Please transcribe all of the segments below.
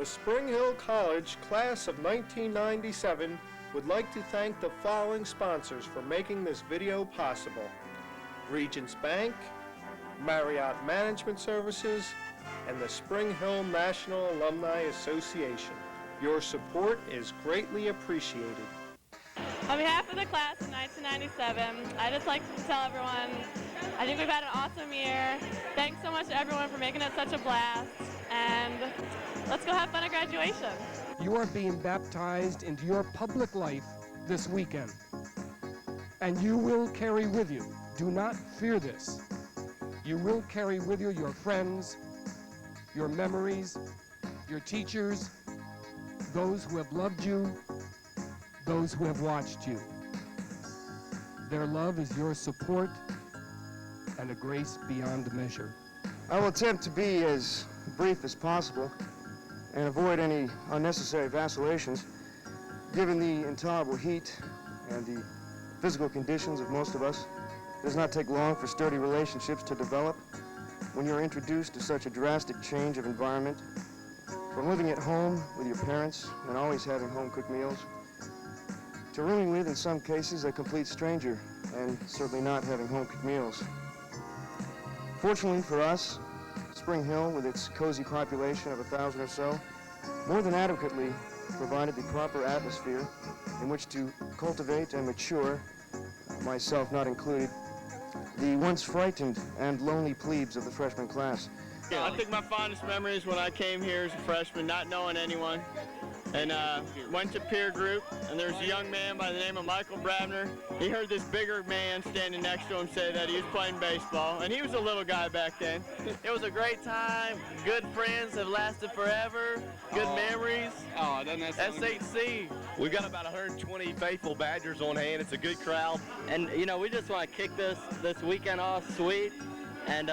The Spring Hill College class of 1997 would like to thank the following sponsors for making this video possible: Regents Bank, Marriott Management Services, and the Spring Hill National Alumni Association. Your support is greatly appreciated. On behalf of the class of 1997, I'd just like to tell everyone, I think we've had an awesome year. Thanks so much to everyone for making it such a blast, and let's go have fun at graduation. You are being baptized into your public life this weekend, and you will carry with you, do not fear this, you will carry with you your friends, your memories, your teachers, those who have loved you, those who have watched you. Their love is your support and a grace beyond measure. I will attempt to be as brief as possible and avoid any unnecessary vacillations. Given the intolerable heat and the physical conditions of most of us, it does not take long for sturdy relationships to develop when you're introduced to such a drastic change of environment, from living at home with your parents and always having home-cooked meals, to rooming with, in some cases, a complete stranger and certainly not having home-cooked meals. Fortunately for us, Spring Hill, with its cozy population of 1,000 or so, more than adequately provided the proper atmosphere in which to cultivate and mature, myself not included, the once frightened and lonely plebes of the freshman class. I think my fondest memory is when I came here as a freshman, not knowing anyone, and went to peer group, and there's a young man by the name of Michael Brabner. He heard this bigger man standing next to him say that he was playing baseball, and he was a little guy back then. It was a great time. Good friends have lasted forever. Good memories. Oh, doesn't that sound good? SHC. We've got about 120 faithful Badgers on hand. It's a good crowd. And, you know, we just want to kick this weekend off sweet and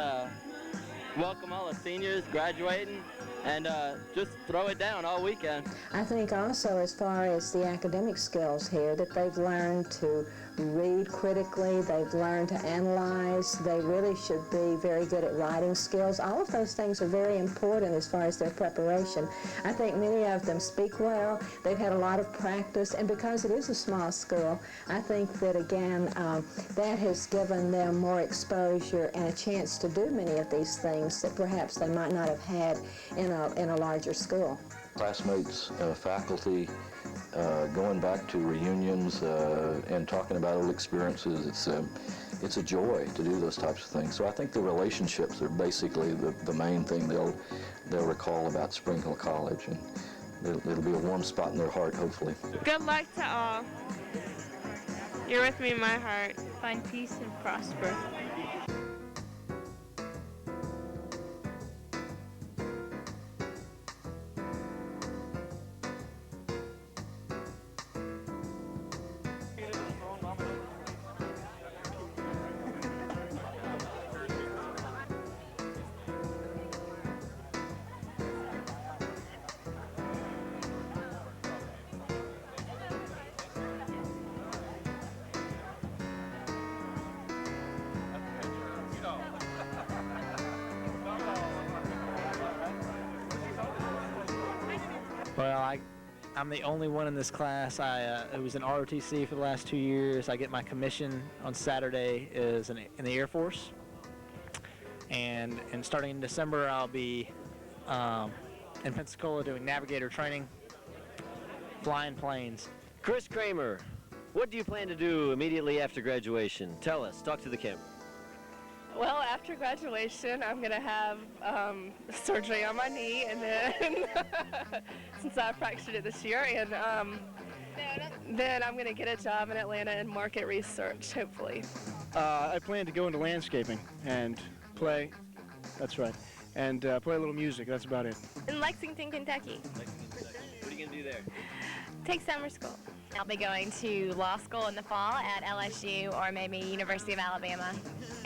welcome all the seniors graduating and just throw it down all weekend. I think also, as far as the academic skills here, that they've learned to read critically, they've learned to analyze, they really should be very good at writing skills. All of those things are very important as far as their preparation. I think many of them speak well, they've had a lot of practice, and because it is a small school, I think that again, that has given them more exposure and a chance to do many of these things that perhaps they might not have had in a larger school. Classmates, faculty, going back to reunions and talking about old experiences, it's a joy to do those types of things. So I think the relationships are basically the main thing they'll recall about Spring Hill College, and it'll be a warm spot in their heart, hopefully. Good luck to all. You're with me in my heart. Find peace and prosper. Well, I'm the only one in this class. I was in ROTC for the last 2 years. I get my commission on Saturday in the Air Force. And starting in December, I'll be in Pensacola doing navigator training, flying planes. Chris Kramer, what do you plan to do immediately after graduation? Tell us. Talk to the camera. Well, after graduation, I'm going to have surgery on my knee, and then, since I fractured it this year, and then I'm going to get a job in Atlanta in market research, hopefully. I plan to go into landscaping and play, that's right, and play a little music, that's about it. In Lexington, Kentucky. What are you going to do there? Take summer school. I'll be going to law school in the fall at LSU or maybe University of Alabama.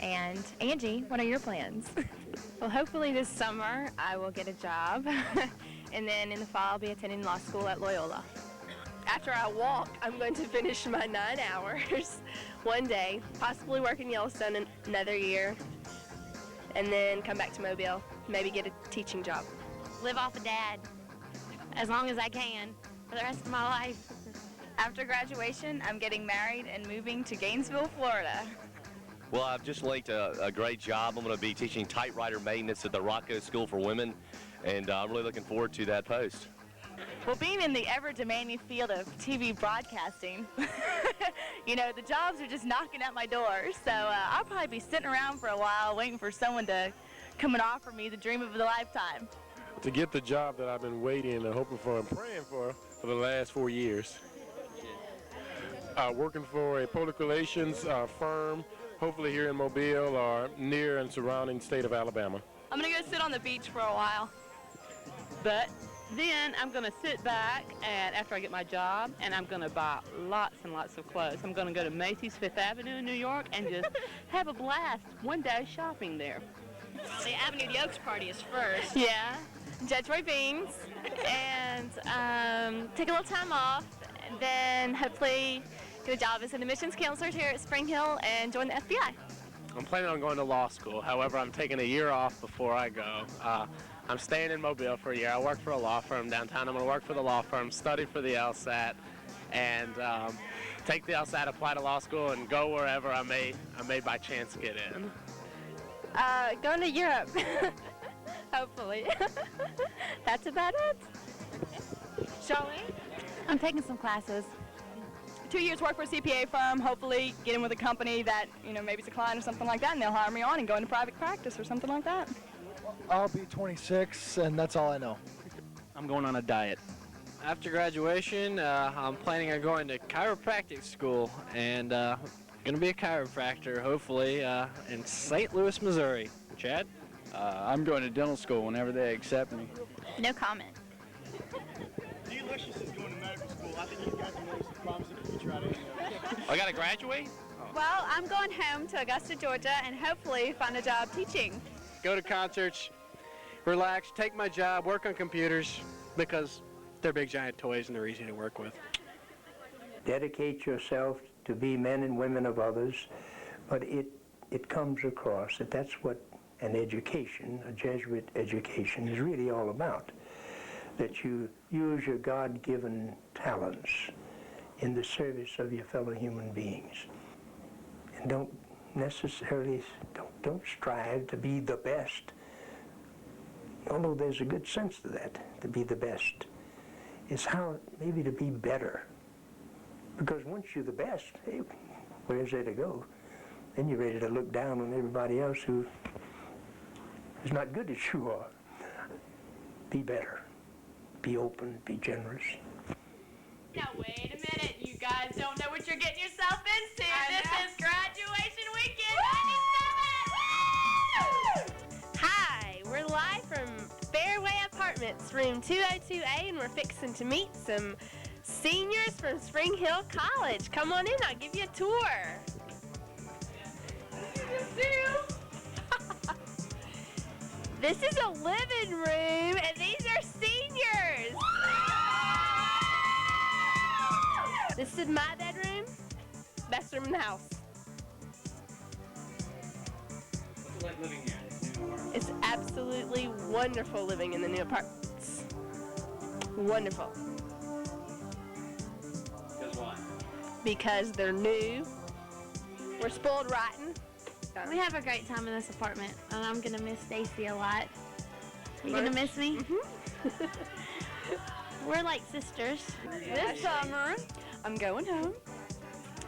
And Angie, what are your plans? Well, hopefully this summer I will get a job, and then in the fall I'll be attending law school at Loyola. After I walk, I'm going to finish my 9 hours one day, possibly work in Yellowstone another year, and then come back to Mobile, maybe get a teaching job. Live off of Dad. as long as I can for the rest of my life. After graduation, I'm getting married and moving to Gainesville, Florida. Well, I've just linked a great job. I'm going to be teaching typewriter maintenance at the Rocco School for Women, and I'm really looking forward to that post. Well, being in the ever-demanding field of TV broadcasting, you know, the jobs are just knocking at my door. So I'll probably be sitting around for a while waiting for someone to come and offer me the dream of a lifetime. To get the job that I've been waiting and hoping for and praying for the last 4 years. Working for a public relations firm, hopefully here in Mobile or near and surrounding state of Alabama. I'm going to go sit on the beach for a while. But then I'm going to sit back and after I get my job, and I'm going to buy lots and lots of clothes. I'm going to go to Macy's Fifth Avenue in New York and just have a blast one day shopping there. The Avenue of the Oaks party is first. Yeah, judge my beans, and take a little time off, and then hopefully get a job as an admissions counselor here at Spring Hill and join the FBI. I'm planning on going to law school. However, I'm taking a year off before I go. I'm staying in Mobile for a year. I work for a law firm downtown. I'm going to work for the law firm, study for the LSAT, and take the LSAT, apply to law school, and go wherever I may by chance get in. Going to Europe, hopefully. That's about it. Charlene? I'm taking some classes. 2 years work for a CPA firm, hopefully get in with a company that, you know, maybe it's a client or something like that, and they'll hire me on and go into private practice or something like that. I'll be 26, and that's all I know. I'm going on a diet. After graduation, I'm planning on going to chiropractic school and going to be a chiropractor, hopefully, in St. Louis, Missouri. Chad? I'm going to dental school whenever they accept me. No comment. Delicious is going to medical school. I think you guys know some promising future out of it. I got to graduate? Well, I'm going home to Augusta, Georgia, and hopefully find a job teaching. Go to concerts, relax, take my job, work on computers, because they're big giant toys and they're easy to work with. Dedicate yourself to be men and women of others, but it comes across that that's what an education, a Jesuit education, is really all about. That you use your God-given talents in the service of your fellow human beings. And don't strive to be the best, although there's a good sense to that, to be the best. It's how maybe to be better. Because once you're the best, hey, where's there to go? Then you're ready to look down on everybody else who is not good as you are. Be better. Be open. Be generous. Now wait a minute, you guys don't know what you're getting yourself into. This is graduation weekend 97! Hi, we're live from Fairway Apartments, room 202A, and we're fixing to meet some seniors from Spring Hill College. Come on in, I'll give you a tour. This is a living room, and these are seniors. This is my bedroom, best room in the house. What's it like living here? It's absolutely wonderful living in the new apartments. Wonderful. Because why? Because they're new. We're spoiled rotten. We have a great time in this apartment, and I'm going to miss Stacy a lot. You going to miss me? Mm-hmm. We're like sisters. This summer, I'm going home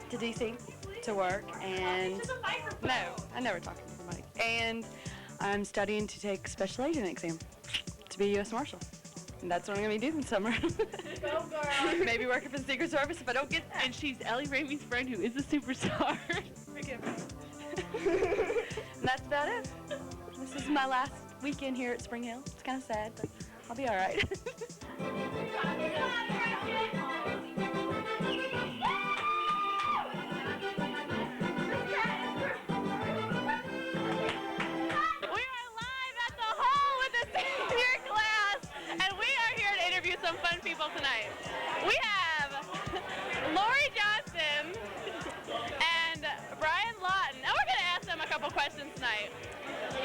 to D.C. to work, and no, I never talk into the mic. And I'm studying to take special agent exam to be a U.S. Marshal. And that's what I'm going to be doing this summer. Maybe working for the Secret Service if I don't get... And she's Ellie Ramey's friend who is a superstar. And that's about it. This is my last weekend here at Spring Hill. It's kind of sad, but I'll be all right. Some fun people tonight. We have Lori Johnson and Brian Lawton, and we're going to ask them a couple questions tonight.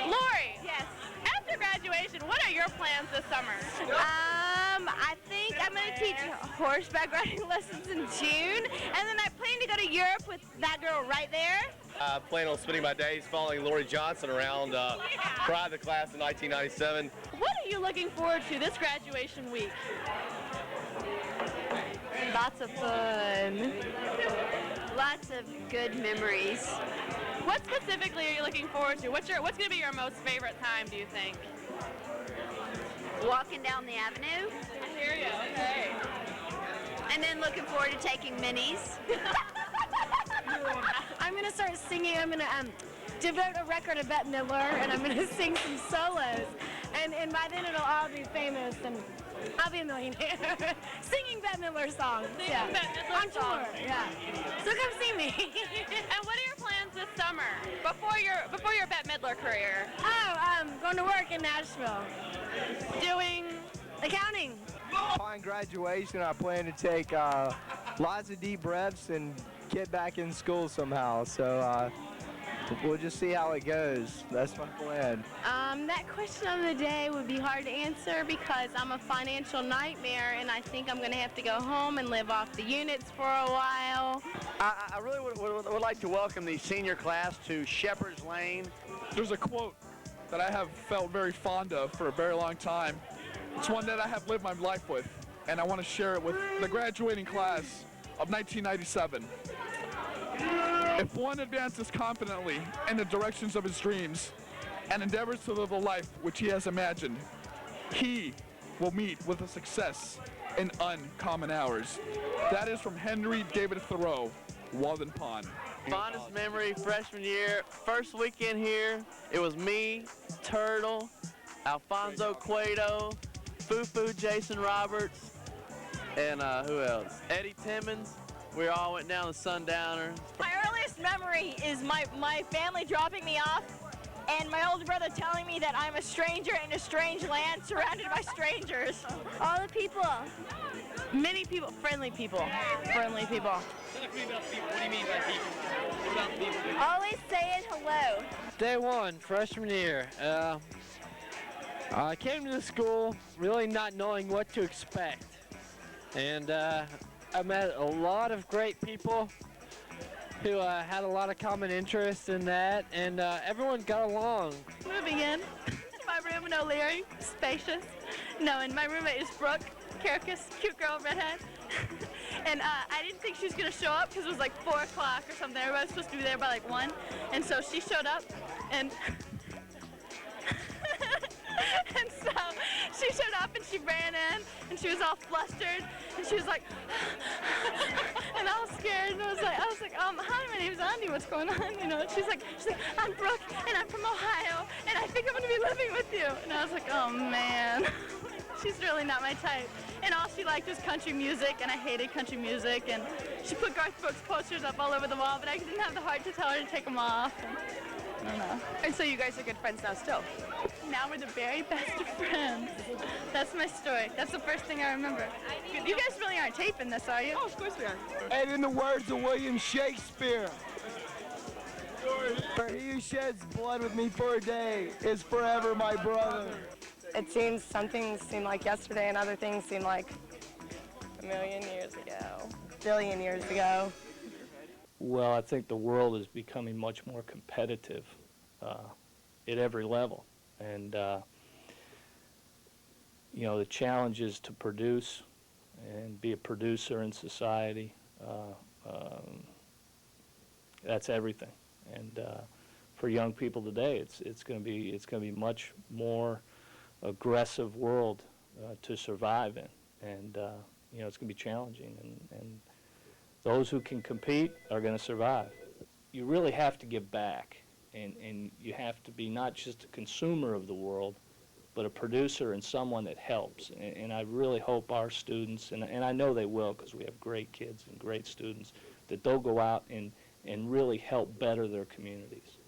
Lori. Yes. After graduation, what are your plans this summer? I think I'm going to teach horseback riding lessons in June, and then I plan to go to Europe with that girl right there. I plan on spending my days following Lori Johnson around prior to the class in 1997. What are you looking forward to this graduation week? Lots of fun. Lots of good memories. What specifically are you looking forward to? What's going to be your most favorite time, do you think? Walking down the avenue. I hear you, okay. And then looking forward to taking minis. I'm going to start singing. I'm going to devote a record to Bette Midler, and I'm going to sing some solos. And by then it'll all be famous, and I'll be a millionaire. Singing Bette Midler songs. Singing Bette Midler on tour, yeah. So come see me. And what are your plans this summer before your Bette Midler career? Oh, going to work in Nashville. Doing accounting. Upon graduation, I plan to take lots of deep breaths and get back in school somehow. So we'll just see how it goes. That's my plan. That question of the day would be hard to answer because I'm a financial nightmare, and I think I'm going to have to go home and live off the units for a while. I really would like to welcome the senior class to Shepherd's Lane. There's a quote that I have felt very fond of for a very long time. It's one that I have lived my life with, and I want to share it with the graduating class of 1997. If one advances confidently in the directions of his dreams and endeavors to live a life which he has imagined, he will meet with a success in uncommon hours. That is from Henry David Thoreau, Walden Pond. Fondest memory, freshman year, first weekend here, it was me, Turtle, Alfonso Cueto, Fufu Jason Roberts, and who else? Eddie Timmons. We all went down the Sundowner. My earliest memory is my family dropping me off and my older brother telling me that I'm a stranger in a strange land surrounded by strangers. All the people. Many people, friendly people, friendly people. What do you mean by people? What about people? Always saying hello. Day one, freshman year. I came to the school really not knowing what to expect. And I met a lot of great people who had a lot of common interests in that, and everyone got along. Moving in to my room in O'Leary, spacious. No, and my roommate is Brooke Caracas, cute girl, redhead. And I didn't think she was going to show up because it was like 4 o'clock or something. Everybody was supposed to be there by like 1. And so she showed up, and and so she showed up and she ran in and she was all flustered and she was like and I was scared and I was like, hi, my name's Andy, what's going on? You know, she's like, I'm Brooke and I'm from Ohio and I think I'm gonna be living with you. And I was like, oh man. She's really not my type. And all she liked was country music, and I hated country music. And she put Garth Brooks posters up all over the wall, but I didn't have the heart to tell her to take them off. And I don't know. And so you guys are good friends now still? Now we're the very best of friends. That's my story. That's the first thing I remember. You guys really aren't taping this, are you? Oh, of course we are. And in the words of William Shakespeare, for he who sheds blood with me for a day is forever my brother. It seems some things seem like yesterday and other things seem like a million years ago, billion years ago. Well, I think the world is becoming much more competitive at every level. And, you know, the challenge is to produce and be a producer in society. That's everything. And for young people today, it's going to be much more aggressive world to survive in, and you know, it's going to be challenging, and those who can compete are going to survive. You really have to give back, and you have to be not just a consumer of the world, but a producer and someone that helps. And I really hope our students, and I know they will because we have great kids and great students, that they'll go out and really help better their communities.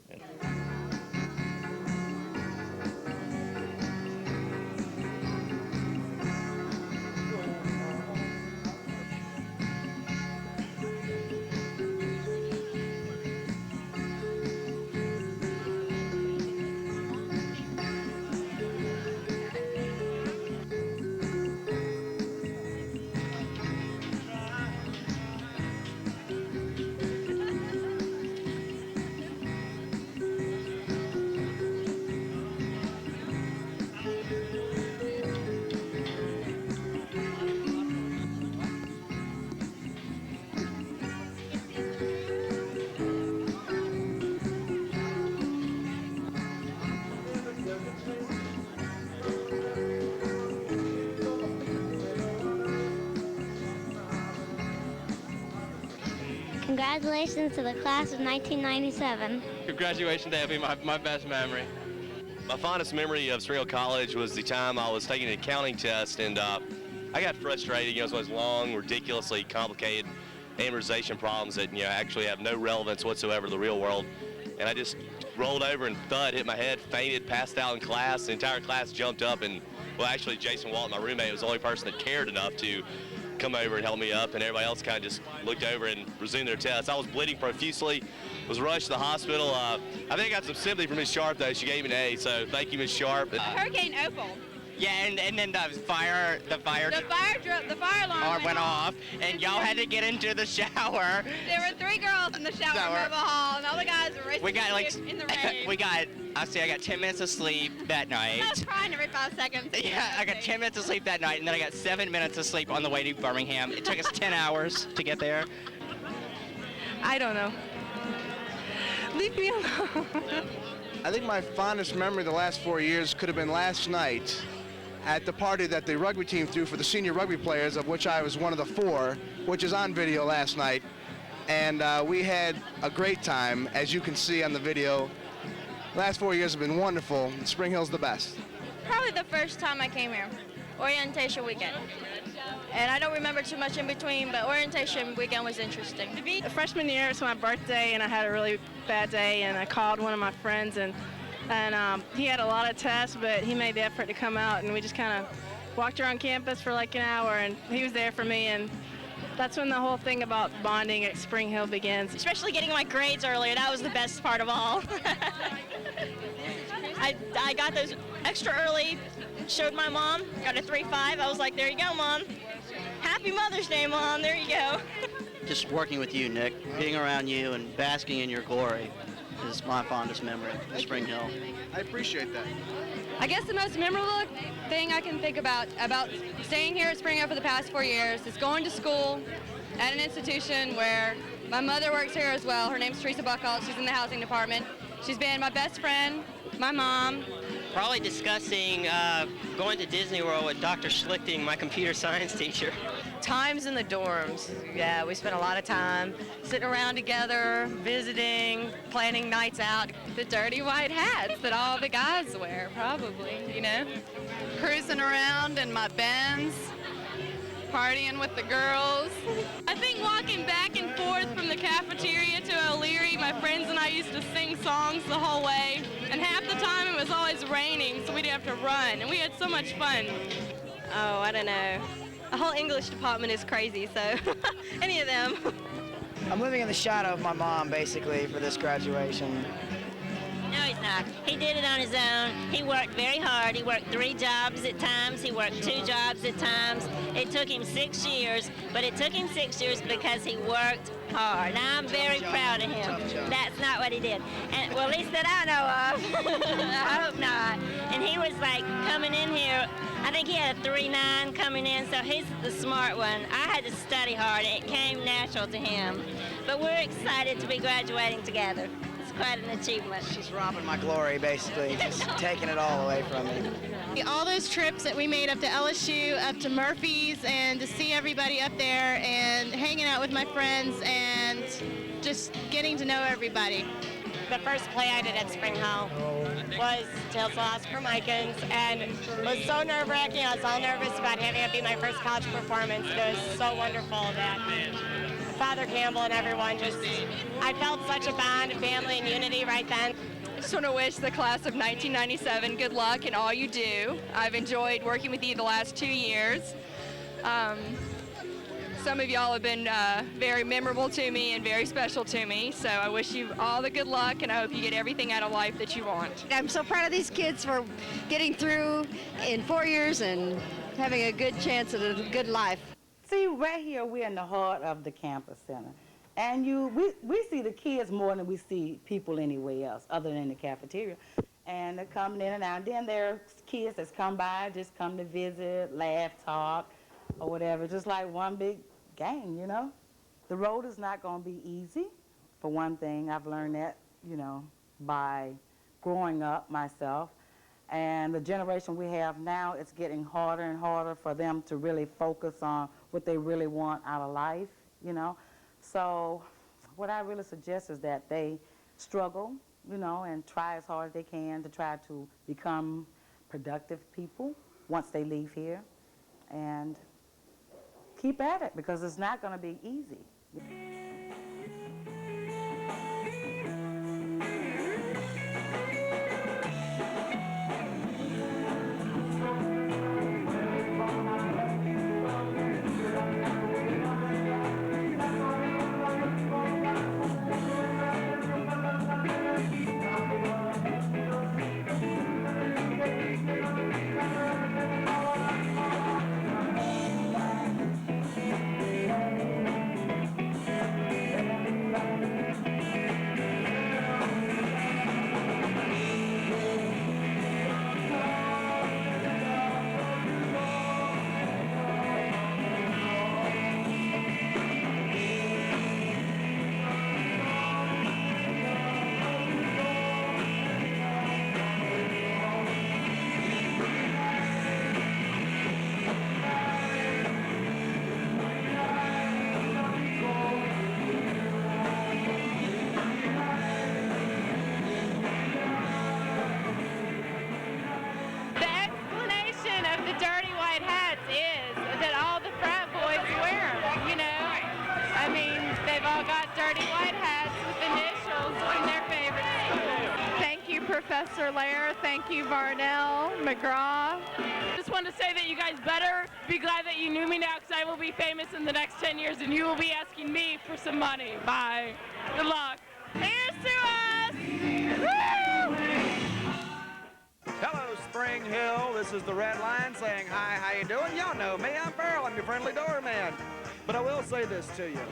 Congratulations to the class of 1997. Graduation day will be my best memory. My fondest memory of Spring Hill College was the time I was taking an accounting test, and I got frustrated. It was one of those long, ridiculously complicated amortization problems that actually have no relevance whatsoever to the real world. And I just rolled over and hit my head, fainted, passed out in class. The entire class jumped up, and well, actually Jason Walton, my roommate, was the only person that cared enough to come over and help me up, and everybody else kind of just looked over and resumed their test. I was bleeding profusely, was rushed to the hospital. I think I got some sympathy from Ms. Sharp, though. She gave me an A, so thank you, Ms. Sharp. Hurricane Opal. Yeah, and then the fire alarm went off, and y'all had to get into the shower. There were 3 girls in the shower in the hall, and all the guys were racing in the rain. I got 10 minutes of sleep that night. I was crying every 5 seconds. Yeah, I got 10 minutes of sleep that night, and then I got 7 minutes of sleep on the way to Birmingham. It took us 10 hours to get there. I don't know. Leave me alone. I think my fondest memory of the last 4 years could have been last night at the party that the rugby team threw for the senior rugby players, of which I was one of the 4, which is on video last night. And we had a great time, as you can see on the video. Last 4 years have been wonderful. Spring Hill's the best. Probably the first time I came here, orientation weekend. And I don't remember too much in between, but orientation weekend was interesting. Freshman year, it's my birthday, and I had a really bad day, and I called one of my friends, and he had a lot of tests, but he made the effort to come out, and we just kind of walked around campus for like an hour, and he was there for me, and that's when the whole thing about bonding at Spring Hill begins. Especially getting my grades earlier, that was the best part of all. I got those extra early, showed my mom, got a 3.5. I was like, there you go, Mom. Happy Mother's Day, Mom, there you go. Just working with you, Nick, being around you and basking in your glory is my fondest memory of Spring Hill. I appreciate that. I guess the most memorable thing I can think about staying here at Spring Hill for the past 4 years is going to school at an institution where my mother works here as well. Her name's Teresa Buckalt. She's in the housing department. She's been my best friend, my mom. Probably discussing going to Disney World with Dr. Schlichting, my computer science teacher. Times in the dorms. Yeah, we spent a lot of time sitting around together, visiting, planning nights out. The dirty white hats that all the guys wear, probably, Cruising around in my Benz, partying with the girls. I think walking back and forth from the cafeteria to O'Leary, my friends and I used to sing songs the whole way, and half the time it was always raining, so we'd have to run, and we had so much fun. Oh, I don't know. The whole English department is crazy, so any of them. I'm living in the shadow of my mom, basically, for this graduation. No, he's not. He did it on his own. He worked very hard. He worked 3 jobs at times. He worked 2 jobs at times. It took him 6 years, but it took him 6 years because he worked hard. Now, I'm very proud of him. That's not what he did. And well, at least that I know of. I hope not. And he was like coming in here, I think he had a 3.9 coming in, so he's the smart one. I had to study hard. It came natural to him. But we're excited to be graduating together. It's quite an achievement. She's robbing my glory, basically, just taking it all away from me. All those trips that we made up to LSU, up to Murphy's, and to see everybody up there and hanging out with my friends and just getting to know everybody. The first play I did at Spring Hill was Tales of Oscar Mikens, and it was so nerve-wracking. I was all nervous about having it be my first college performance. It was so wonderful that Father Campbell and everyone I felt such a bond of family and unity right then. I just want to wish the class of 1997 good luck in all you do. I've enjoyed working with you the last 2 years. Some of y'all have been very memorable to me and very special to me, so I wish you all the good luck, and I hope you get everything out of life that you want. I'm so proud of these kids for getting through in 4 years and having a good chance at a good life. See, right here, we're in the heart of the campus center. And we see the kids more than we see people anywhere else, other than the cafeteria. And they're coming in and out. And then there are kids that's come by, just come to visit, laugh, talk, or whatever, just like one big gang, The road is not going to be easy. For one thing, I've learned that, by growing up myself. And the generation we have now, it's getting harder and harder for them to really focus on what they really want out of life, So what I really suggest is that they struggle, you know, and try as hard as they can to try to become productive people once they leave here, and keep at it, because it's not going to be easy. Professor Lair, thank you Varnell, McGraw. Just want to say that you guys better be glad that you knew me now, because I will be famous in the next 10 years and you will be asking me for some money. Bye. Good luck. Here's to us! Woo! Hello, Spring Hill. This is the Red Line saying hi, how you doing? Y'all know me. I'm Farrell. I'm your friendly doorman. But I will say this to you.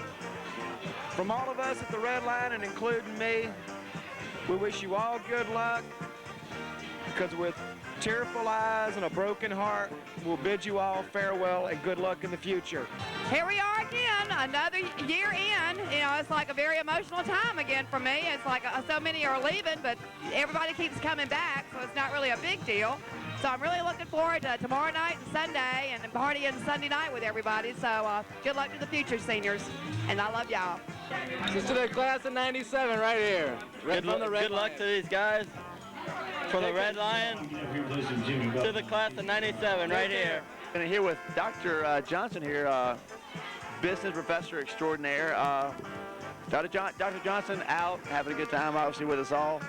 From all of us at the Red Line, and including me, we wish you all good luck, because with tearful eyes and a broken heart, we'll bid you all farewell and good luck in the future. Here we are again, another year in. You know, it's like a very emotional time again for me. It's like so many are leaving, but everybody keeps coming back, so it's not really a big deal. So I'm really looking forward to tomorrow night and Sunday and partying Sunday night with everybody. So good luck to the future seniors, and I love y'all. This is to the class of 97 right here. Good luck to these guys from the Red Lion to the class of 97 right here. And here with Dr. Johnson here, business professor extraordinaire. Dr. Johnson out, having a good time obviously with us all.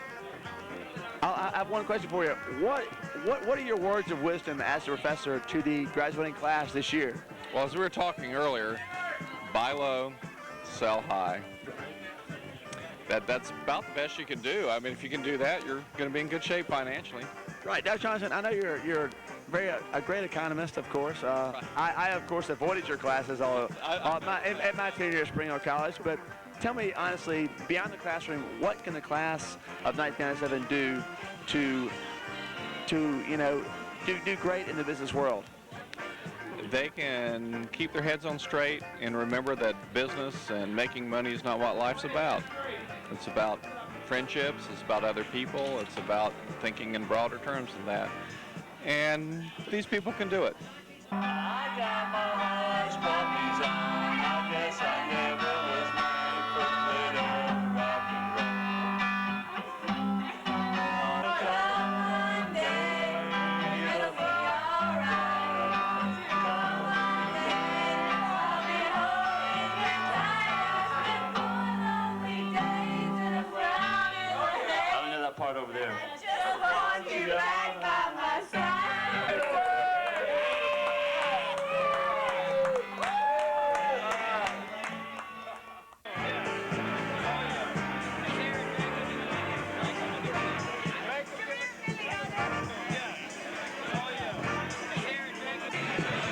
I have one question for you. What are your words of wisdom as a professor to the graduating class this year? Well, as we were talking earlier, buy low, sell high. That's about the best you can do. I mean, if you can do that, you're going to be in good shape financially. Right, Dr. Johnson, I know you're a great economist, of course. I of course avoided your classes at my tenure at Spring Hill College. But tell me honestly, beyond the classroom, what can the class of 1997 do to do great in the business world? They can keep their heads on straight and remember that business and making money is not what life's about. It's about friendships, it's about other people, it's about thinking in broader terms than that. And these people can do it. I got my horse puppies on, I guess I never was made for little rock and roll. Come one day, it'll be alright. Come one day, I'll be home in tired. I've been 4 lonely days and a frown in the head. I know that part over there. Just want you back by my side.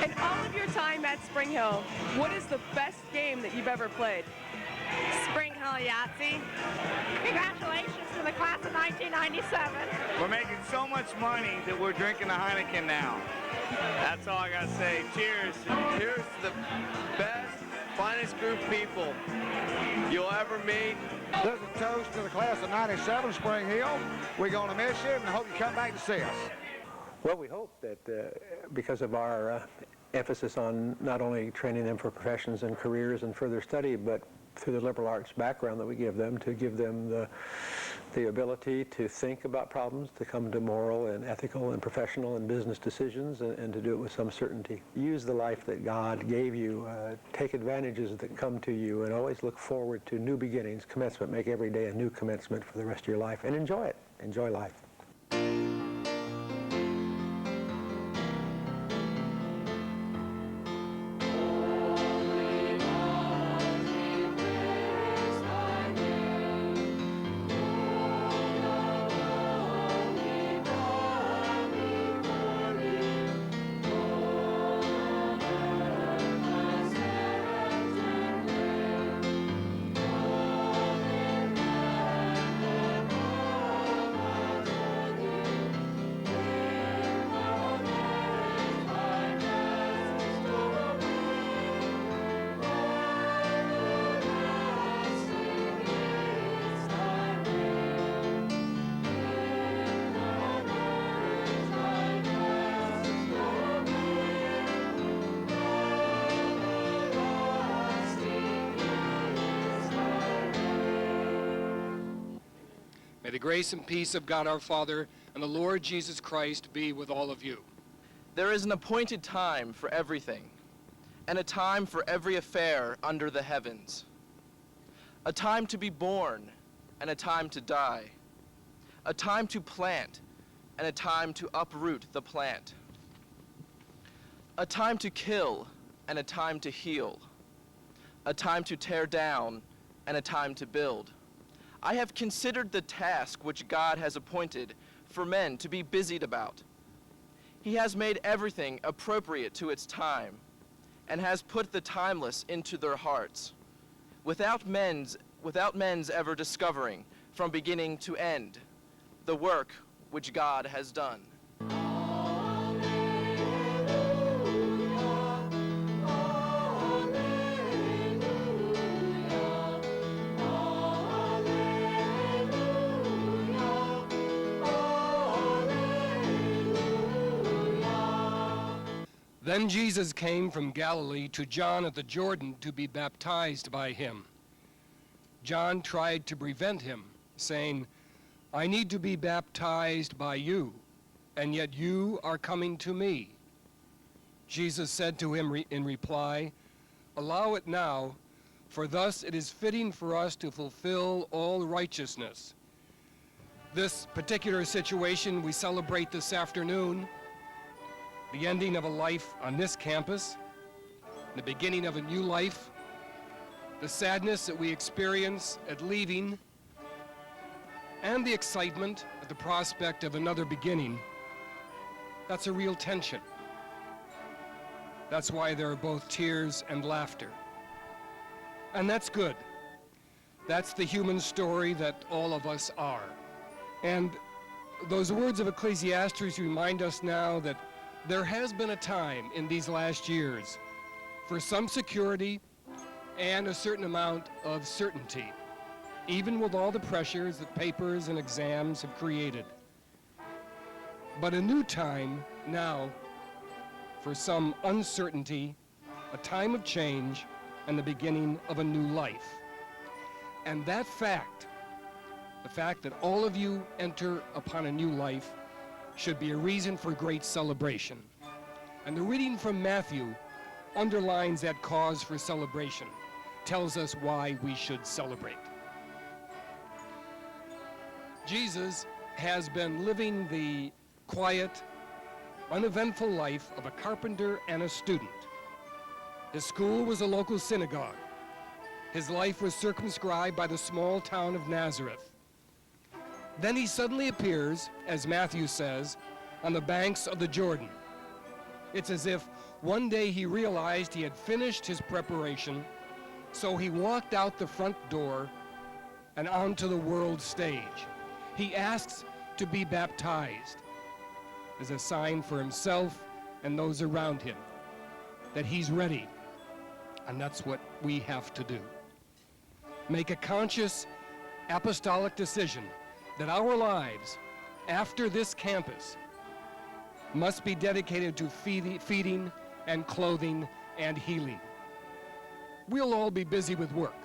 In all of your time at Spring Hill, what is the best game that you've ever played? Spring Hill Yahtzee. Congratulations to the class of 1997. We're making so much money that we're drinking a Heineken now. That's all I gotta say. Cheers. Here's to the best, finest group of people you'll ever meet. This is a toast to the class of 97, Spring Hill. We're gonna miss you and hope you come back to see us. Well, we hope that because of our emphasis on not only training them for professions and careers and further study, but through the liberal arts background that we give them, to give them the ability to think about problems, to come to moral and ethical and professional and business decisions, and to do it with some certainty. Use the life that God gave you. Take advantages that come to you, and always look forward to new beginnings. Commencement. Make every day a new commencement for the rest of your life, and enjoy it. Enjoy life. May the grace and peace of God our Father and the Lord Jesus Christ be with all of you. There is an appointed time for everything, and a time for every affair under the heavens. A time to be born, and a time to die. A time to plant, and a time to uproot the plant. A time to kill, and a time to heal. A time to tear down, and a time to build. I have considered the task which God has appointed for men to be busied about. He has made everything appropriate to its time, and has put the timeless into their hearts, without men's ever discovering, from beginning to end, the work which God has done. Then Jesus came from Galilee to John at the Jordan to be baptized by him. John tried to prevent him, saying, "I need to be baptized by you, and yet you are coming to me." Jesus said to him in reply, "Allow it now, for thus it is fitting for us to fulfill all righteousness." This particular situation we celebrate this afternoon, the ending of a life on this campus, the beginning of a new life, the sadness that we experience at leaving, and the excitement at the prospect of another beginning. That's a real tension. That's why there are both tears and laughter. And that's good. That's the human story that all of us are. And those words of Ecclesiastes remind us now that there has been a time in these last years for some security and a certain amount of certainty, even with all the pressures that papers and exams have created. But a new time now for some uncertainty, a time of change, and the beginning of a new life. And that fact, the fact that all of you enter upon a new life, should be a reason for great celebration. And the reading from Matthew underlines that cause for celebration, tells us why we should celebrate. Jesus has been living the quiet, uneventful life of a carpenter and a student. His school was a local synagogue. His life was circumscribed by the small town of Nazareth. Then he suddenly appears, as Matthew says, on the banks of the Jordan. It's as if one day he realized he had finished his preparation, so he walked out the front door and onto the world stage. He asks to be baptized as a sign for himself and those around him that he's ready, and that's what we have to do. Make a conscious apostolic decision that our lives after this campus must be dedicated to feeding and clothing and healing. We'll all be busy with work.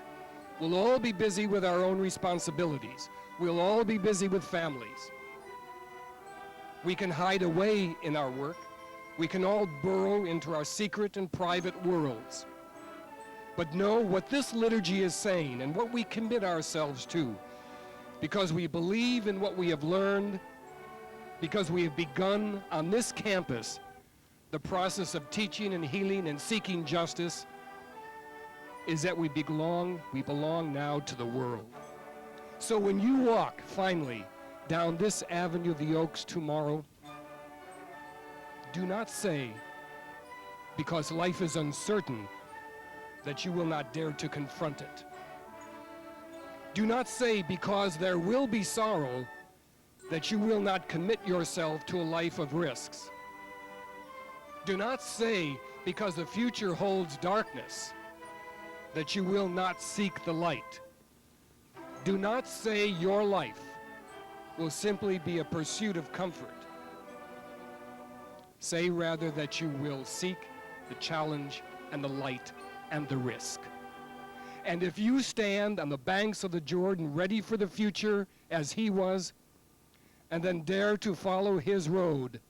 We'll all be busy with our own responsibilities. We'll all be busy with families. We can hide away in our work. We can all burrow into our secret and private worlds. But know what this liturgy is saying and what we commit ourselves to, because we believe in what we have learned, because we have begun on this campus the process of teaching and healing and seeking justice, is that we belong now to the world. So when you walk, finally, down this Avenue of the Oaks tomorrow, do not say, because life is uncertain, that you will not dare to confront it. Do not say, because there will be sorrow, that you will not commit yourself to a life of risks. Do not say, because the future holds darkness, that you will not seek the light. Do not say your life will simply be a pursuit of comfort. Say rather that you will seek the challenge and the light and the risk. And if you stand on the banks of the Jordan ready for the future as he was, and then dare to follow his road,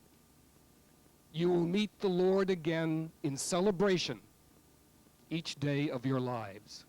you will meet the Lord again in celebration each day of your lives.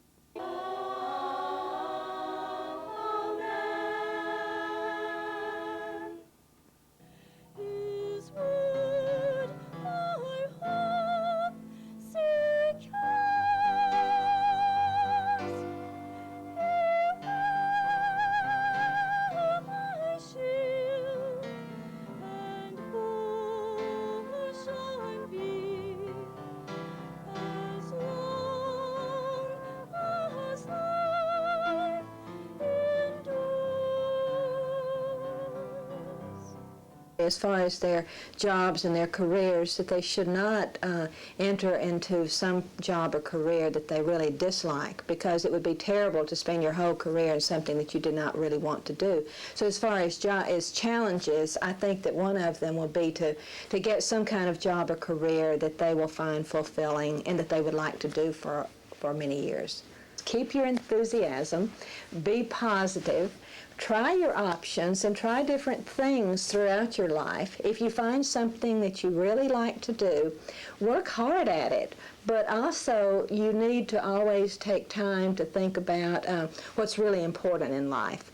As far as their jobs and their careers, that they should not enter into some job or career that they really dislike, because it would be terrible to spend your whole career in something that you did not really want to do. So as far as challenges, I think that one of them will be to get some kind of job or career that they will find fulfilling and that they would like to do for many years. Keep your enthusiasm, be positive, try your options and try different things throughout your life. If you find something that you really like to do, work hard at it. But also, you need to always take time to think about what's really important in life.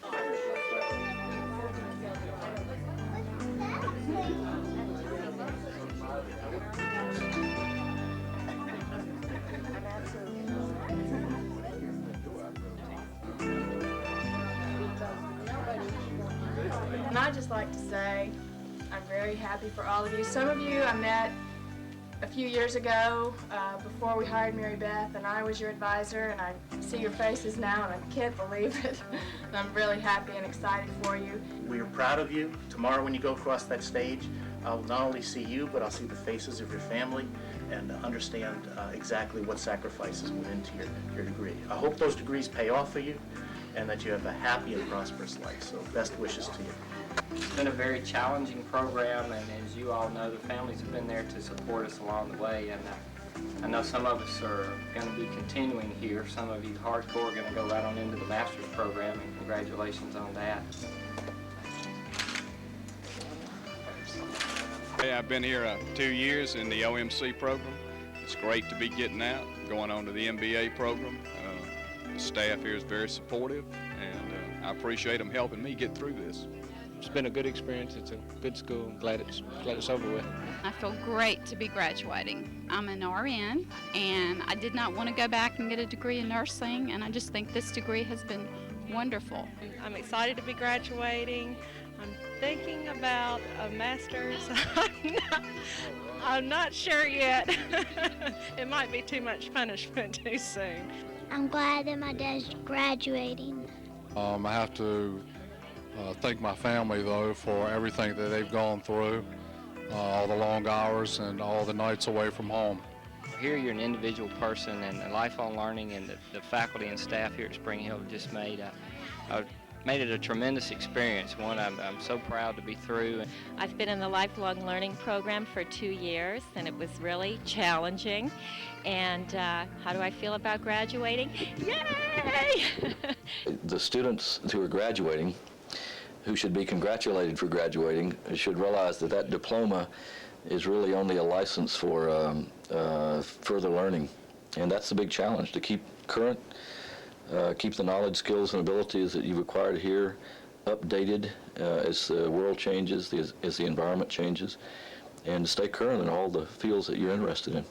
And I'd just like to say I'm very happy for all of you. Some of you I met a few years ago before we hired Mary Beth, and I was your advisor, and I see your faces now, and I can't believe it. I'm really happy and excited for you. We are proud of you. Tomorrow when you go across that stage, I'll not only see you, but I'll see the faces of your family and understand exactly what sacrifices went into your degree. I hope those degrees pay off for you and that you have a happy and prosperous life. So best wishes to you. It's been a very challenging program, and as you all know, the families have been there to support us along the way, and I know some of us are going to be continuing here. Some of you hardcore are going to go right on into the master's program, and congratulations on that. Hey, I've been here 2 years in the OMC program. It's great to be getting out, going on to the MBA program. The staff here is very supportive, and I appreciate them helping me get through this. It's been a good experience. It's a good school. I'm glad it's over with. I feel great to be graduating. I'm an RN, and I did not want to go back and get a degree in nursing, and I just think this degree has been wonderful. I'm excited to be graduating. I'm thinking about a master's. I'm not sure yet. It might be too much punishment too soon. I'm glad that my dad's graduating. I have to thank my family, though, for everything that they've gone through, all the long hours and all the nights away from home. Here you're an individual person, and lifelong learning, and the faculty and staff here at Spring Hill have just made it a tremendous experience, one I'm so proud to be through. I've been in the lifelong learning program for 2 years, and it was really challenging. And how do I feel about graduating? Yay! Yay! The students who are graduating, who should be congratulated for graduating, should realize that that diploma is really only a license for further learning. And that's the big challenge, to keep current, keep the knowledge, skills, and abilities that you've acquired here updated as the world changes, as the environment changes, and stay current in all the fields that you're interested in.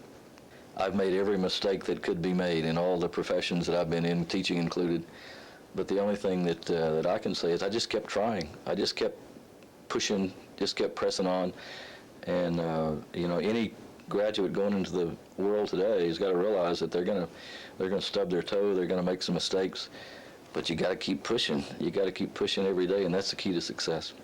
I've made every mistake that could be made in all the professions that I've been in, teaching included. But the only thing that I can say is I just kept trying. I just kept pushing, just kept pressing on. And you know, any graduate going into the world today has got to realize that they're gonna stub their toe, they're gonna make some mistakes, but you got to keep pushing. You got to keep pushing every day, and that's the key to success.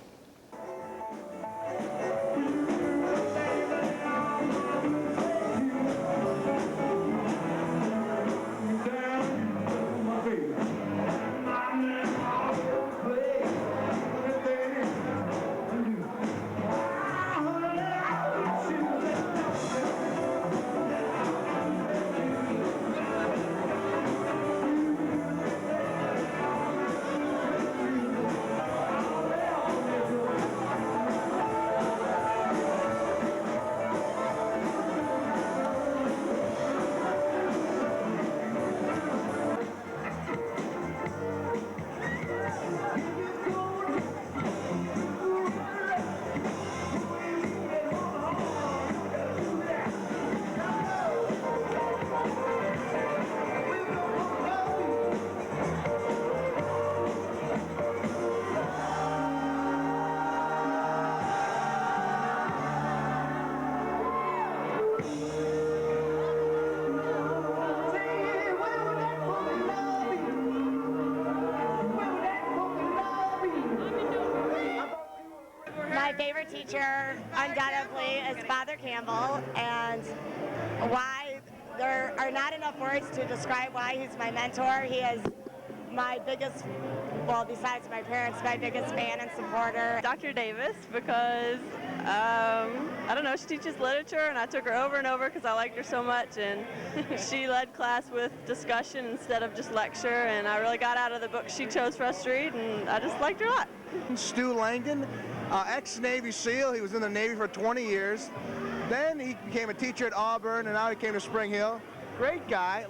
My favorite teacher, undoubtedly, is Father Campbell, and why there are not enough words to describe why he's my mentor. He is my biggest, well, besides my parents, my biggest fan and supporter. Dr. Davis, because, I don't know, she teaches literature, and I took her over and over because I liked her so much, and she led class with discussion instead of just lecture, and I really got out of the book she chose for us to read, and I just liked her a lot. Stu Langdon, ex-Navy SEAL. He was in the Navy for 20 years. Then he became a teacher at Auburn, and now he came to Spring Hill. Great guy.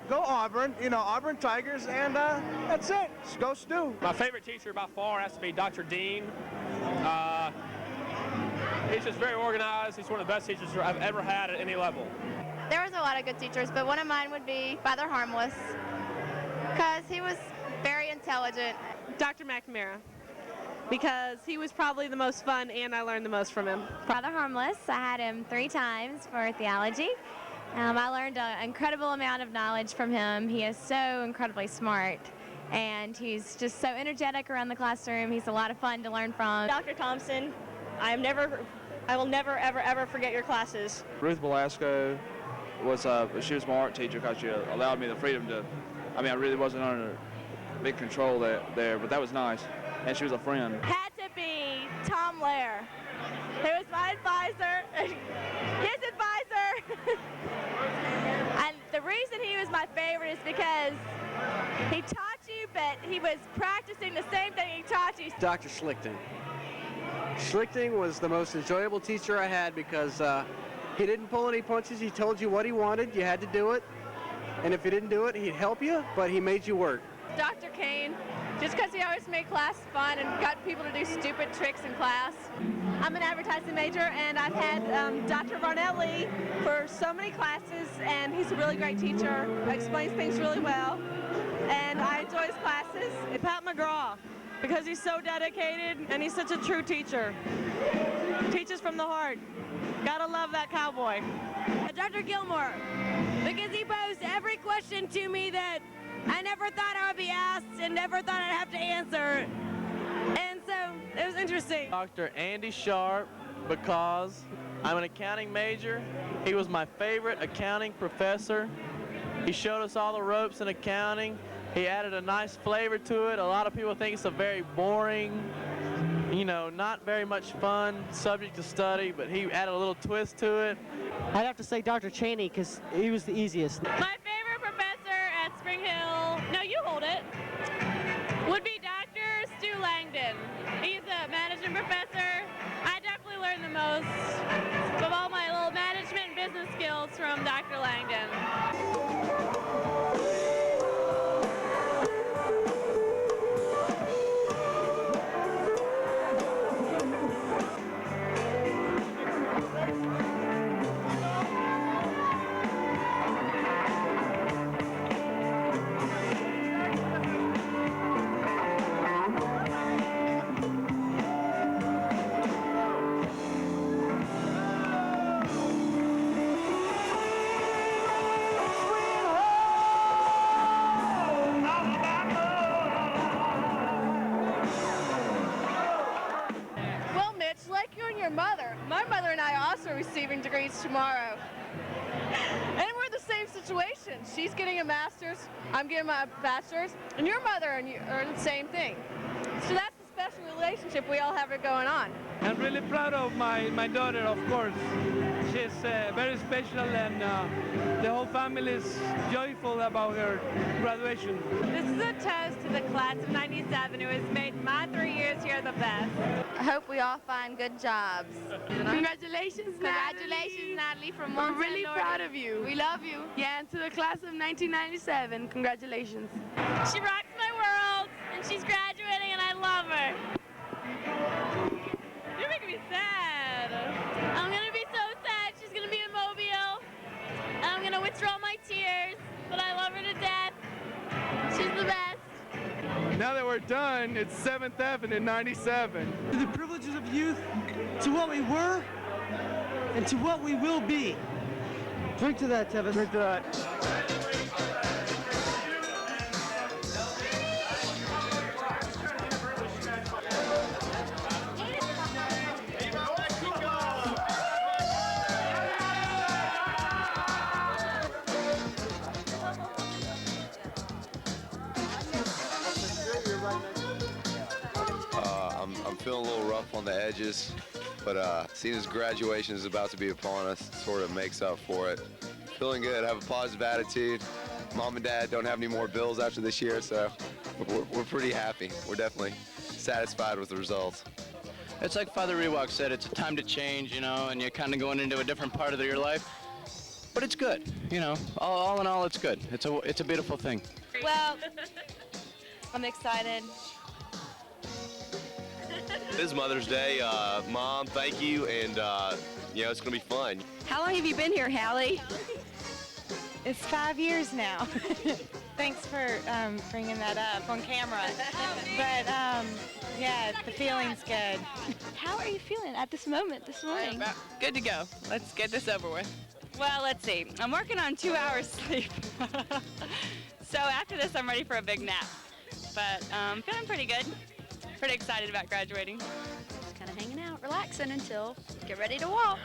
Go Auburn, you know, Auburn Tigers, and that's it. Go Stu. My favorite teacher by far has to be Dr. Dean. He's just very organized. He's one of the best teachers I've ever had at any level. There was a lot of good teachers, but one of mine would be Father Harmless, because he was very intelligent. Dr. McNamara, because he was probably the most fun and I learned the most from him. Father Harmless, I had him 3 times for theology. I learned an incredible amount of knowledge from him. He is so incredibly smart, and he's just so energetic around the classroom. He's a lot of fun to learn from. Dr. Thompson, I will never, ever, ever forget your classes. Ruth Velasco she was my art teacher because she allowed me the freedom to, I really wasn't under big control there, but that was nice. And she was a friend. Had to be Tom Lair, who was my advisor, his advisor. And the reason he was my favorite is because he taught you, but he was practicing the same thing he taught you. Dr. Schlichting. Schlichting was the most enjoyable teacher I had because he didn't pull any punches. He told you what he wanted. You had to do it. And if you didn't do it, he'd help you, but he made you work. Dr. Kane, just because he always made class fun and got people to do stupid tricks in class. I'm an advertising major, and I've had Dr. Varnelli for so many classes, and he's a really great teacher, explains things really well, and I enjoy his classes. Pat McGraw, because he's so dedicated, and he's such a true teacher. Teaches from the heart. Gotta love that cowboy. Dr. Gilmore, because he posed every question to me that I never thought I would be asked and never thought I'd have to answer. And so it was interesting. Dr. Andy Sharp, because I'm an accounting major. He was my favorite accounting professor. He showed us all the ropes in accounting. He added a nice flavor to it. A lot of people think it's a very boring, not very much fun subject to study, but he added a little twist to it. I'd have to say Dr. Cheney because he was the easiest. My favorite professor at Spring Hill. No, you from Dr. Langdon. Receiving degrees tomorrow. And we're in the same situation. She's getting a master's, I'm getting my bachelor's, and your mother are the same thing. So that's the special relationship we all have going on. I'm really proud of my daughter, of course. She's very special, and the whole family is joyful about her graduation. This is a toast to the class of 97 who has made my 3 years here the best. I hope we all find good jobs. Congratulations, Natalie from We're really proud of you. We love you. Yeah, and to the class of 1997, congratulations. She rocks my world, and she's graduating, and I love her. You're making me sad. I'm gonna be so sad. She's gonna be in Mobile. I'm gonna withdraw my tears, but I love her to death. She's the best. Now that we're done, it's 7th Avenue and 97. To the privileges of youth, to what we were, and to what we will be. Drink to that, Tevis. Drink to that. I'm feeling a little rough on the edges, but seeing as graduation is about to be upon us, sort of makes up for it. Feeling good, have a positive attitude. Mom and Dad don't have any more bills after this year, so we're pretty happy. We're definitely satisfied with the results. It's like Father Rewak said, it's a time to change, you know, and you're kind of going into a different part of your life. But it's good, you know, all in all, it's good. It's a beautiful thing. Well, I'm excited. It is Mother's Day. Mom, thank you, and you know, it's going to be fun. How long have you been here, Hallie? It's 5 years now. Thanks for bringing that up on camera. But yeah, the feeling's good. How are you feeling at this moment this morning? Good to go. Let's get this over with. Well, let's see. I'm working on 2 hours sleep. So after this, I'm ready for a big nap. But feeling pretty good. Pretty excited about graduating. Just kind of hanging out, relaxing until get ready to walk.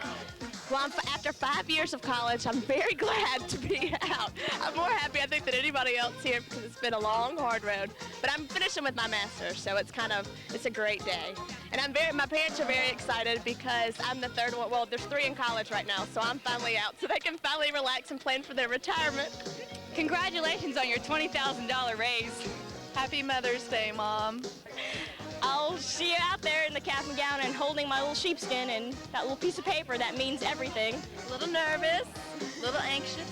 Well, after 5 years of college, I'm very glad to be out. I'm more happy, I think, than anybody else here because it's been a long, hard road. But I'm finishing with my master's, so it's a great day. And my parents are very excited because I'm the third one. Well, there's 3 in college right now, so I'm finally out, so they can finally relax and plan for their retirement. Congratulations on your $20,000 raise. Happy Mother's Day, Mom. I'll see you out there in the cap and gown and holding my little sheepskin and that little piece of paper that means everything. A little nervous, a little anxious.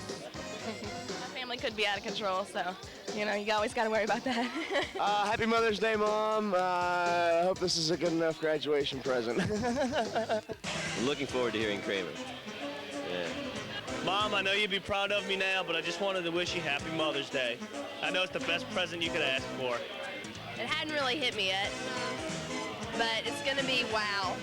My family could be out of control, so, you know, you always got to worry about that. Happy Mother's Day, Mom. I hope this is a good enough graduation present. I'm looking forward to hearing Kramer. Yeah. Mom, I know you'd be proud of me now, but I just wanted to wish you Happy Mother's Day. I know it's the best present you could ask for. It hadn't really hit me yet, but it's gonna be wow.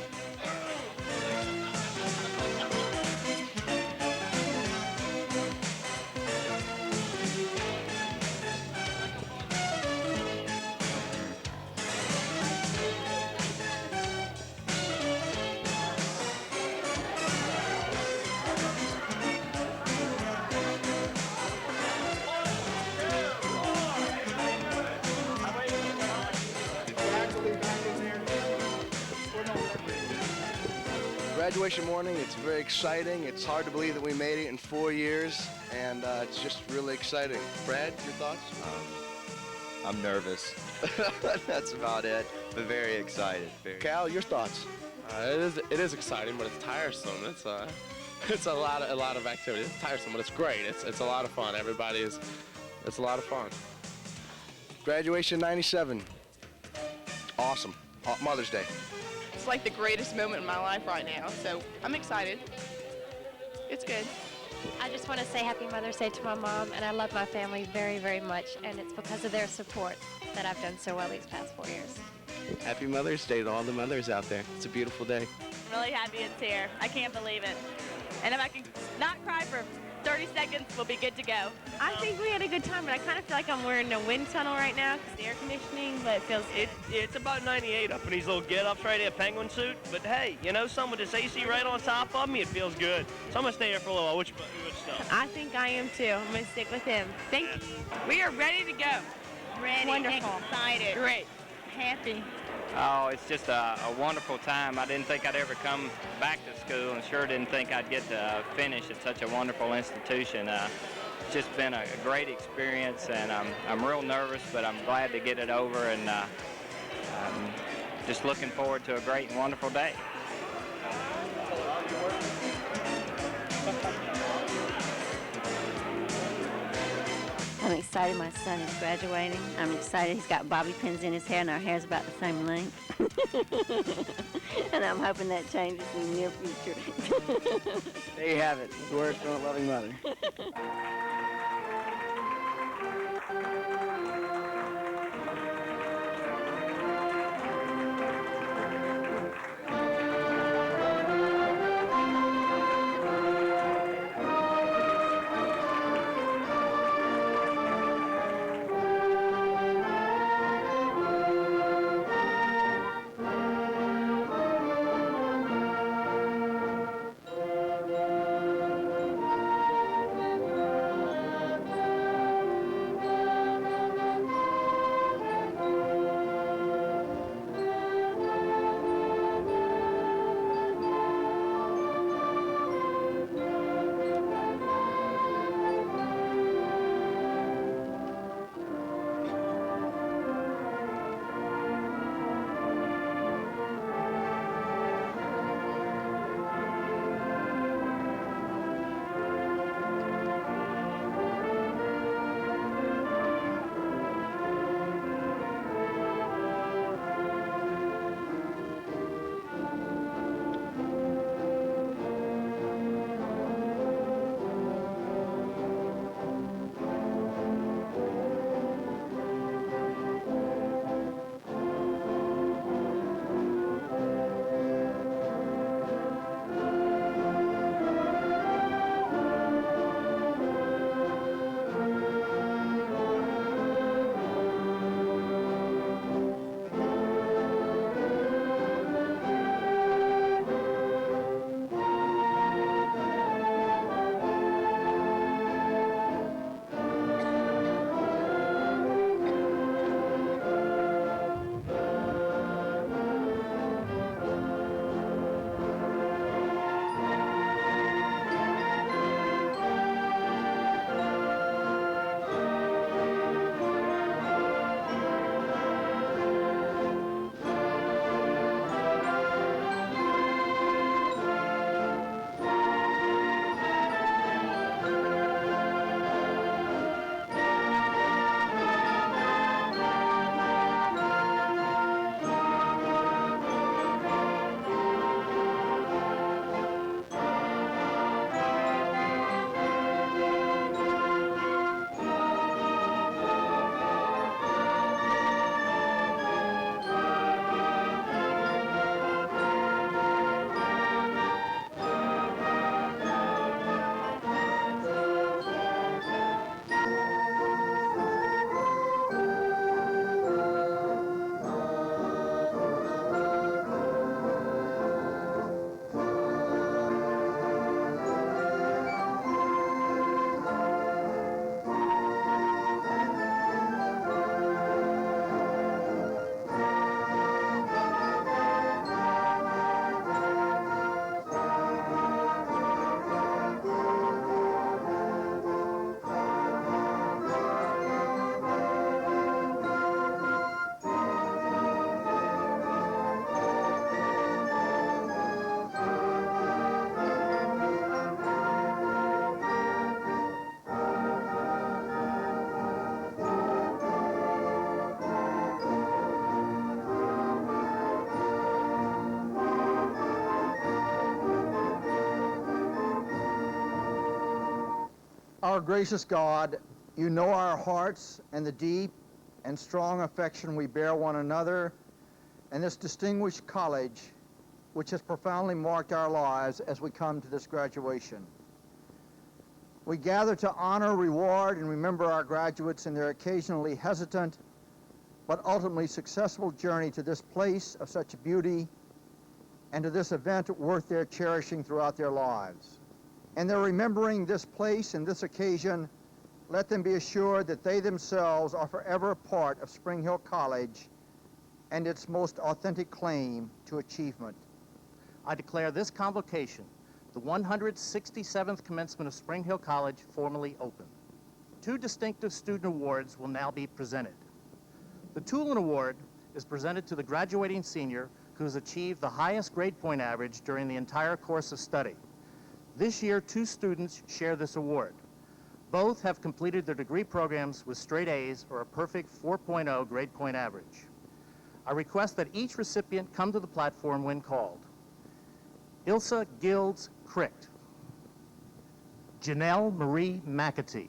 Graduation morning, it's very exciting. It's hard to believe that we made it in 4 years, and it's just really exciting. Brad, your thoughts? I'm nervous. That's about it, but very excited. Cal, your thoughts? It is exciting, but it's tiresome. It's a lot of activity. It's tiresome, but it's great. It's a lot of fun. It's a lot of fun. Graduation '97. Awesome. Mother's Day. It's like the greatest moment in my life right now, so I'm excited. It's good. I just want to say Happy Mother's Day to my mom, and I love my family very, very much, and it's because of their support that I've done so well these past 4 years. Happy Mother's Day to all the mothers out there. It's a beautiful day. I'm really happy it's here. I can't believe it. And if I can not cry for 30 seconds, we'll be good to go. I think we had a good time, but I kind of feel like we're in a wind tunnel right now because the air conditioning, but it feels good. It's about 98 up in these little get-ups right here, penguin suit. But hey, you know, some with this AC right on top of me, it feels good. So I'm going to stay here for a little while. Which stuff? I think I am too. I'm going to stick with him. Thank you. We are ready to go. Ready. Wonderful. Excited. Great. Happy. Oh, it's just a wonderful time. I didn't think I'd ever come back to school, and sure didn't think I'd get to finish at such a wonderful institution. It's just been a great experience, and I'm real nervous, but I'm glad to get it over, and I'm just looking forward to a great and wonderful day. I'm excited my son is graduating. I'm excited he's got bobby pins in his hair and our hair's about the same length. And I'm hoping that changes in the near future. There you have it. The words from a loving mother. Our gracious God, you know our hearts and the deep and strong affection we bear one another, and this distinguished college, which has profoundly marked our lives as we come to this graduation. We gather to honor, reward, and remember our graduates in their occasionally hesitant, but ultimately successful journey to this place of such beauty and to this event worth their cherishing throughout their lives. And they're remembering this place and this occasion, let them be assured that they themselves are forever a part of Spring Hill College and its most authentic claim to achievement. I declare this convocation, the 167th commencement of Spring Hill College, formally open. 2 distinctive student awards will now be presented. The Tulin Award is presented to the graduating senior who has achieved the highest grade point average during the entire course of study. This year, 2 students share this award. Both have completed their degree programs with straight A's or a perfect 4.0 grade point average. I request that each recipient come to the platform when called. Ilsa Gilds Cricht. Janelle Marie McAtee.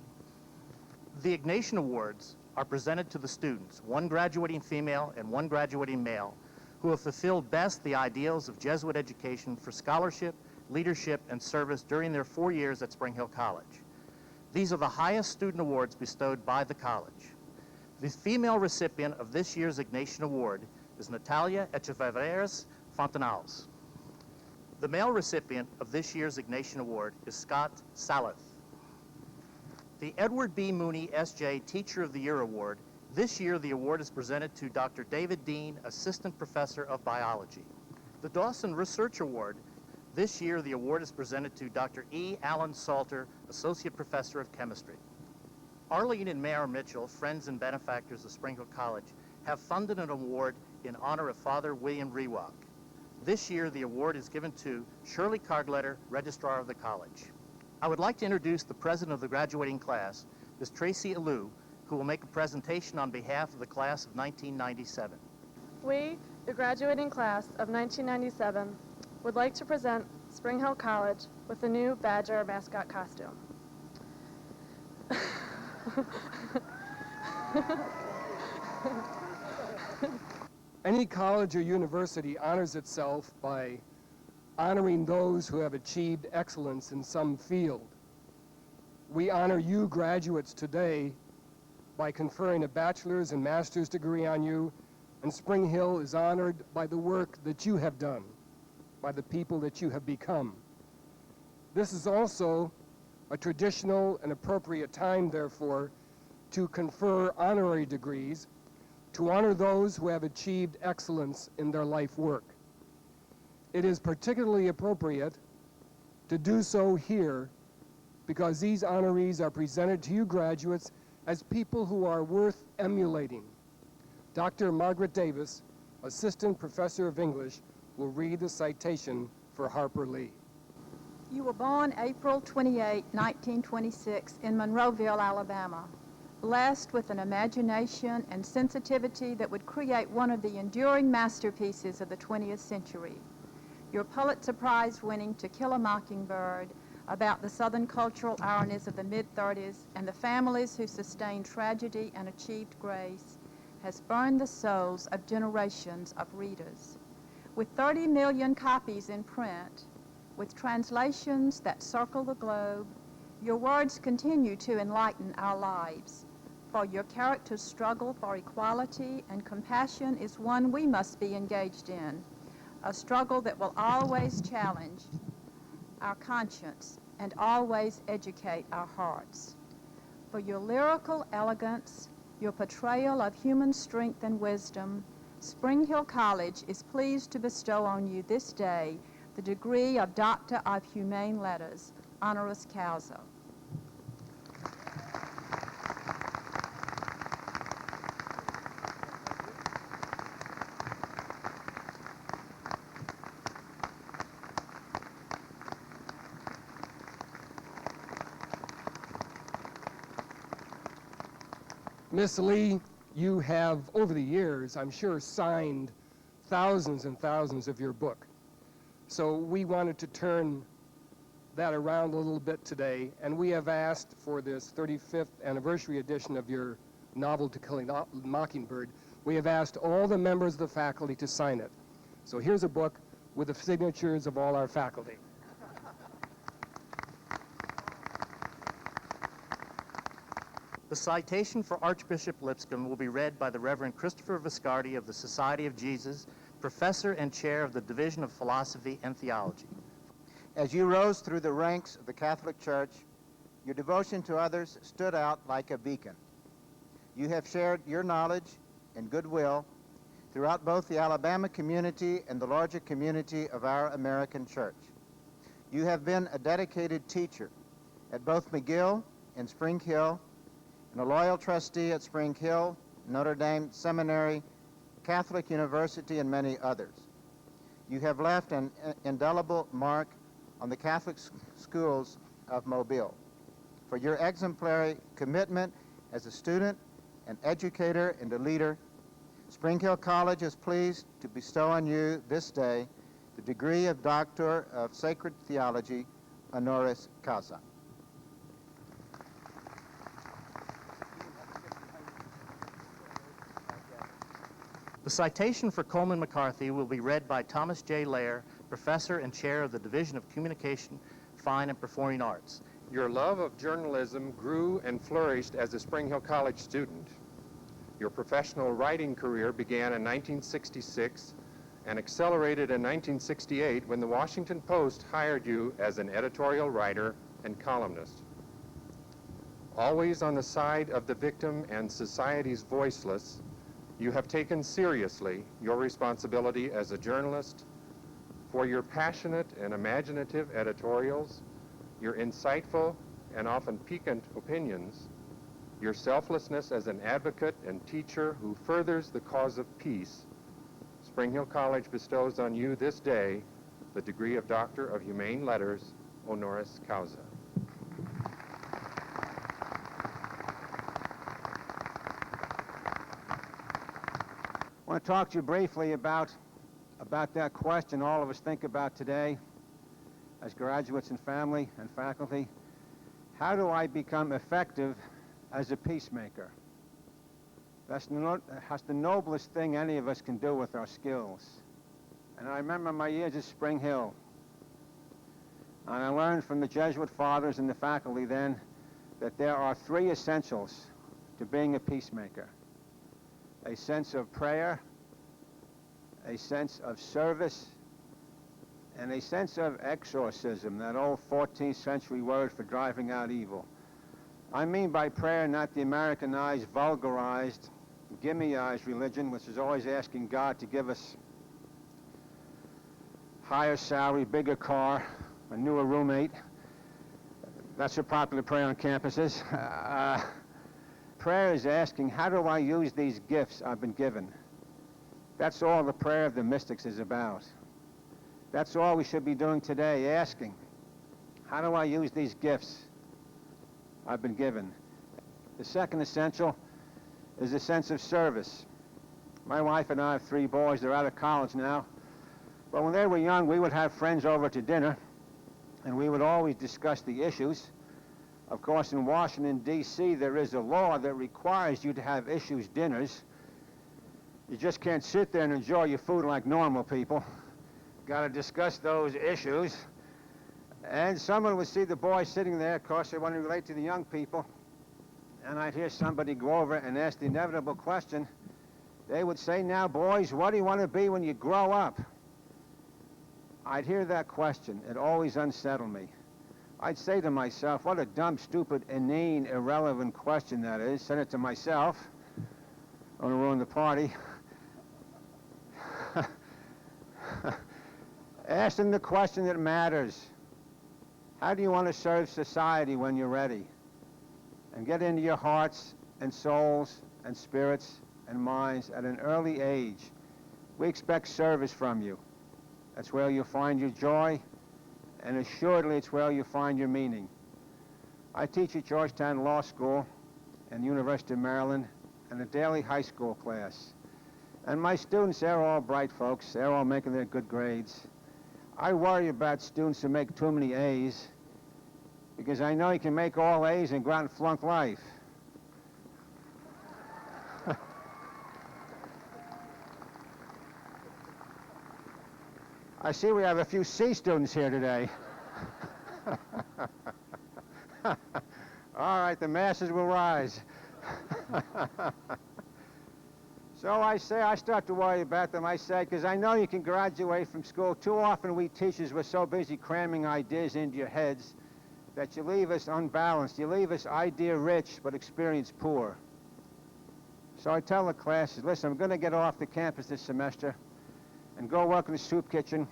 The Ignatian Awards are presented to the students, 1 graduating female and 1 graduating male, who have fulfilled best the ideals of Jesuit education for scholarship, leadership, and service during their 4 years at Spring Hill College. These are the highest student awards bestowed by the college. The female recipient of this year's Ignatian Award is Natalia Echeverrias Fontanals. The male recipient of this year's Ignatian Award is Scott Saleth. The Edward B. Mooney S.J. Teacher of the Year Award, this year the award is presented to Dr. David Dean, Assistant Professor of Biology. The Dawson Research Award, this year the award is presented to Dr. E. Allen Salter, Associate Professor of Chemistry. Arlene and Mayor Mitchell, friends and benefactors of Spring Hill College, have funded an award in honor of Father William Rewak. This year, the award is given to Shirley Cardletter, Registrar of the College. I would like to introduce the president of the graduating class, Ms. Tracy Alou, who will make a presentation on behalf of the class of 1997. We, the graduating class of 1997, would like to present Spring Hill College with the new Badger mascot costume. Any college or university honors itself by honoring those who have achieved excellence in some field. We honor you graduates today by conferring a bachelor's and master's degree on you, and Spring Hill is honored by the work that you have done, by the people that you have become. This is also a traditional and appropriate time, therefore, to confer honorary degrees to honor those who have achieved excellence in their life work. It is particularly appropriate to do so here because these honorees are presented to you graduates as people who are worth emulating. Dr. Margaret Davis, Assistant Professor of English, will read the citation for Harper Lee. You were born April 28, 1926 in Monroeville, Alabama. Blessed with an imagination and sensitivity that would create one of the enduring masterpieces of the 20th century. Your Pulitzer Prize winning To Kill a Mockingbird about the Southern cultural ironies of the mid-30s and the families who sustained tragedy and achieved grace has burned the souls of generations of readers. With 30 million copies in print, with translations that circle the globe, your words continue to enlighten our lives. For your character's struggle for equality and compassion is one we must be engaged in, a struggle that will always challenge our conscience and always educate our hearts. For your lyrical elegance, your portrayal of human strength and wisdom, Spring Hill College is pleased to bestow on you this day the degree of Doctor of Humane Letters, honoris causa. Miss Lee, you have, over the years, I'm sure, signed thousands and thousands of your book. So we wanted to turn that around a little bit today, and we have asked for this 35th anniversary edition of your novel To Kill a Mockingbird. We have asked all the members of the faculty to sign it. So here's a book with the signatures of all our faculty. The citation for Archbishop Lipscomb will be read by the Reverend Christopher Viscardi of the Society of Jesus, Professor and Chair of the Division of Philosophy and Theology. As you rose through the ranks of the Catholic Church, your devotion to others stood out like a beacon. You have shared your knowledge and goodwill throughout both the Alabama community and the larger community of our American church. You have been a dedicated teacher at both McGill and Spring Hill, and a loyal trustee at Spring Hill, Notre Dame Seminary, Catholic University, and many others. You have left an indelible mark on the Catholic schools of Mobile for your exemplary commitment as a student, an educator, and a leader. Spring Hill College is pleased to bestow on you this day the degree of Doctor of Sacred Theology, Honoris Causa. The citation for Colman McCarthy will be read by Thomas J. Lair, Professor and Chair of the Division of Communication, Fine and Performing Arts. Your love of journalism grew and flourished as a Spring Hill College student. Your professional writing career began in 1966 and accelerated in 1968 when the Washington Post hired you as an editorial writer and columnist. Always on the side of the victim and society's voiceless, you have taken seriously your responsibility as a journalist for your passionate and imaginative editorials, your insightful and often piquant opinions, your selflessness as an advocate and teacher who furthers the cause of peace. Spring Hill College bestows on you this day the degree of Doctor of Humane Letters, Honoris Causa. I want to talk to you briefly about that question all of us think about today as graduates and family and faculty. How do I become effective as a peacemaker? That's the noblest thing any of us can do with our skills. And I remember my years at Spring Hill. And I learned from the Jesuit fathers and the faculty then that there are three essentials to being a peacemaker: a sense of prayer, a sense of service, and a sense of exorcism, that old 14th century word for driving out evil. I mean by prayer not the Americanized, vulgarized, gimmiized religion, which is always asking God to give us higher salary, bigger car, a newer roommate. That's a popular prayer on campuses. Prayer is asking, how do I use these gifts I've been given? That's all the prayer of the mystics is about. That's all we should be doing today, asking, how do I use these gifts I've been given? The second essential is a sense of service. My wife and I have 3 boys. They're out of college now. But when they were young, we would have friends over to dinner, and we would always discuss the issues. Of course, in Washington, D.C., there is a law that requires you to have issues dinners. You just can't sit there and enjoy your food like normal people. Got to discuss those issues. And someone would see the boys sitting there, of course, they want to relate to the young people. And I'd hear somebody go over and ask the inevitable question. They would say, now, boys, what do you want to be when you grow up? I'd hear that question. It always unsettled me. I'd say to myself, what a dumb, stupid, inane, irrelevant question that is. Said it to myself. I want to ruin the party. Ask them the question that matters. How do you want to serve society when you're ready? And get into your hearts and souls and spirits and minds at an early age. We expect service from you. That's where you'll find your joy, and assuredly it's where you'll find your meaning. I teach at Georgetown Law School and the University of Maryland and a daily high school class. And my students, they're all bright folks. They're all making their good grades. I worry about students who make too many A's because I know he can make all A's and go out and flunk life. I see we have a few C students here today. All right, the masses will rise. So I start to worry about them, I say, because I know you can graduate from school. Too often we teachers were so busy cramming ideas into your heads that you leave us unbalanced. You leave us idea-rich but experience-poor. So I tell the classes, listen, I'm going to get off the campus this semester and go work in the soup kitchen,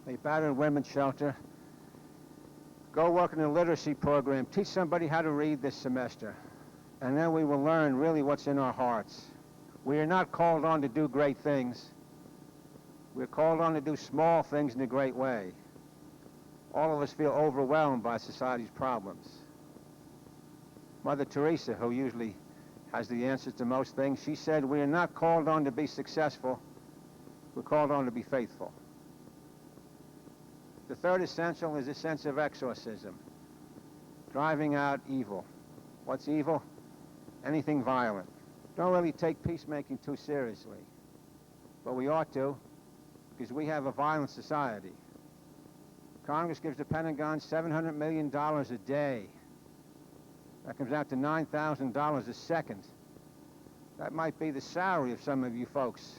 a battered women's shelter, go work in the literacy program, teach somebody how to read this semester, and then we will learn really what's in our hearts. We are not called on to do great things. We're called on to do small things in a great way. All of us feel overwhelmed by society's problems. Mother Teresa, who usually has the answers to most things, she said, we are not called on to be successful, we're called on to be faithful. The third essential is a sense of exorcism, driving out evil. What's evil? Anything violent. Don't really take peacemaking too seriously, but we ought to, because we have a violent society. Congress gives the Pentagon $700 million a day. That comes out to $9,000 a second. That might be the salary of some of you folks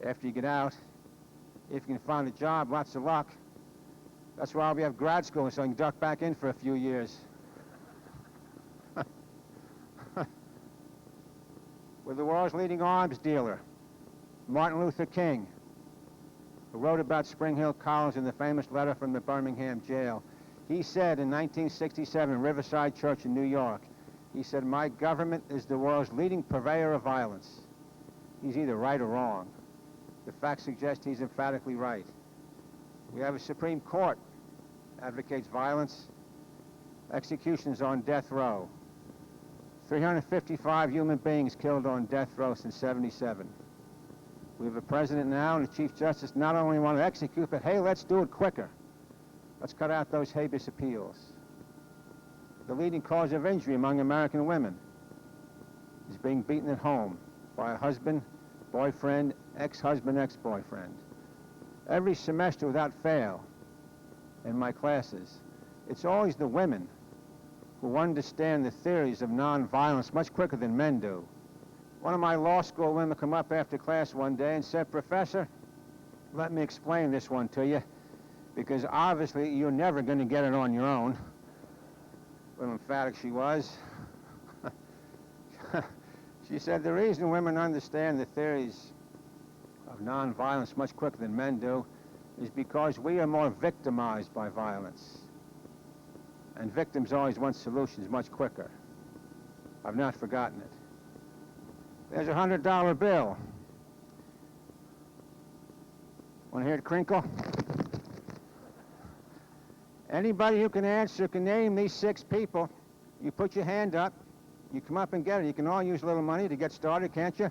after you get out. If you can find a job, lots of luck. That's why we have grad school, so I can duck back in for a few years. With the world's leading arms dealer, Martin Luther King, who wrote about Spring Hill College in the famous letter from the Birmingham jail. He said in 1967, Riverside Church in New York, he said, my government is the world's leading purveyor of violence. He's either right or wrong. The facts suggest he's emphatically right. We have a Supreme Court advocates violence, executions on death row. 355 human beings killed on death row since '77. We have a president now and a Chief Justice not only want to execute, but hey, let's do it quicker. Let's cut out those habeas appeals. The leading cause of injury among American women is being beaten at home by a husband, boyfriend, ex-husband, ex-boyfriend. Every semester without fail in my classes, it's always the women who understand the theories of nonviolence much quicker than men do. One of my law school women come up after class one day and said, Professor, let me explain this one to you, because obviously you're never going to get it on your own. A little emphatic she was. She said, the reason women understand the theories of nonviolence much quicker than men do is because we are more victimized by violence. And victims always want solutions much quicker. I've not forgotten it. There's a $100 bill. Want to hear it crinkle? Anybody who can answer can name these 6 people. You put your hand up. You come up and get it. You can all use a little money to get started, can't you?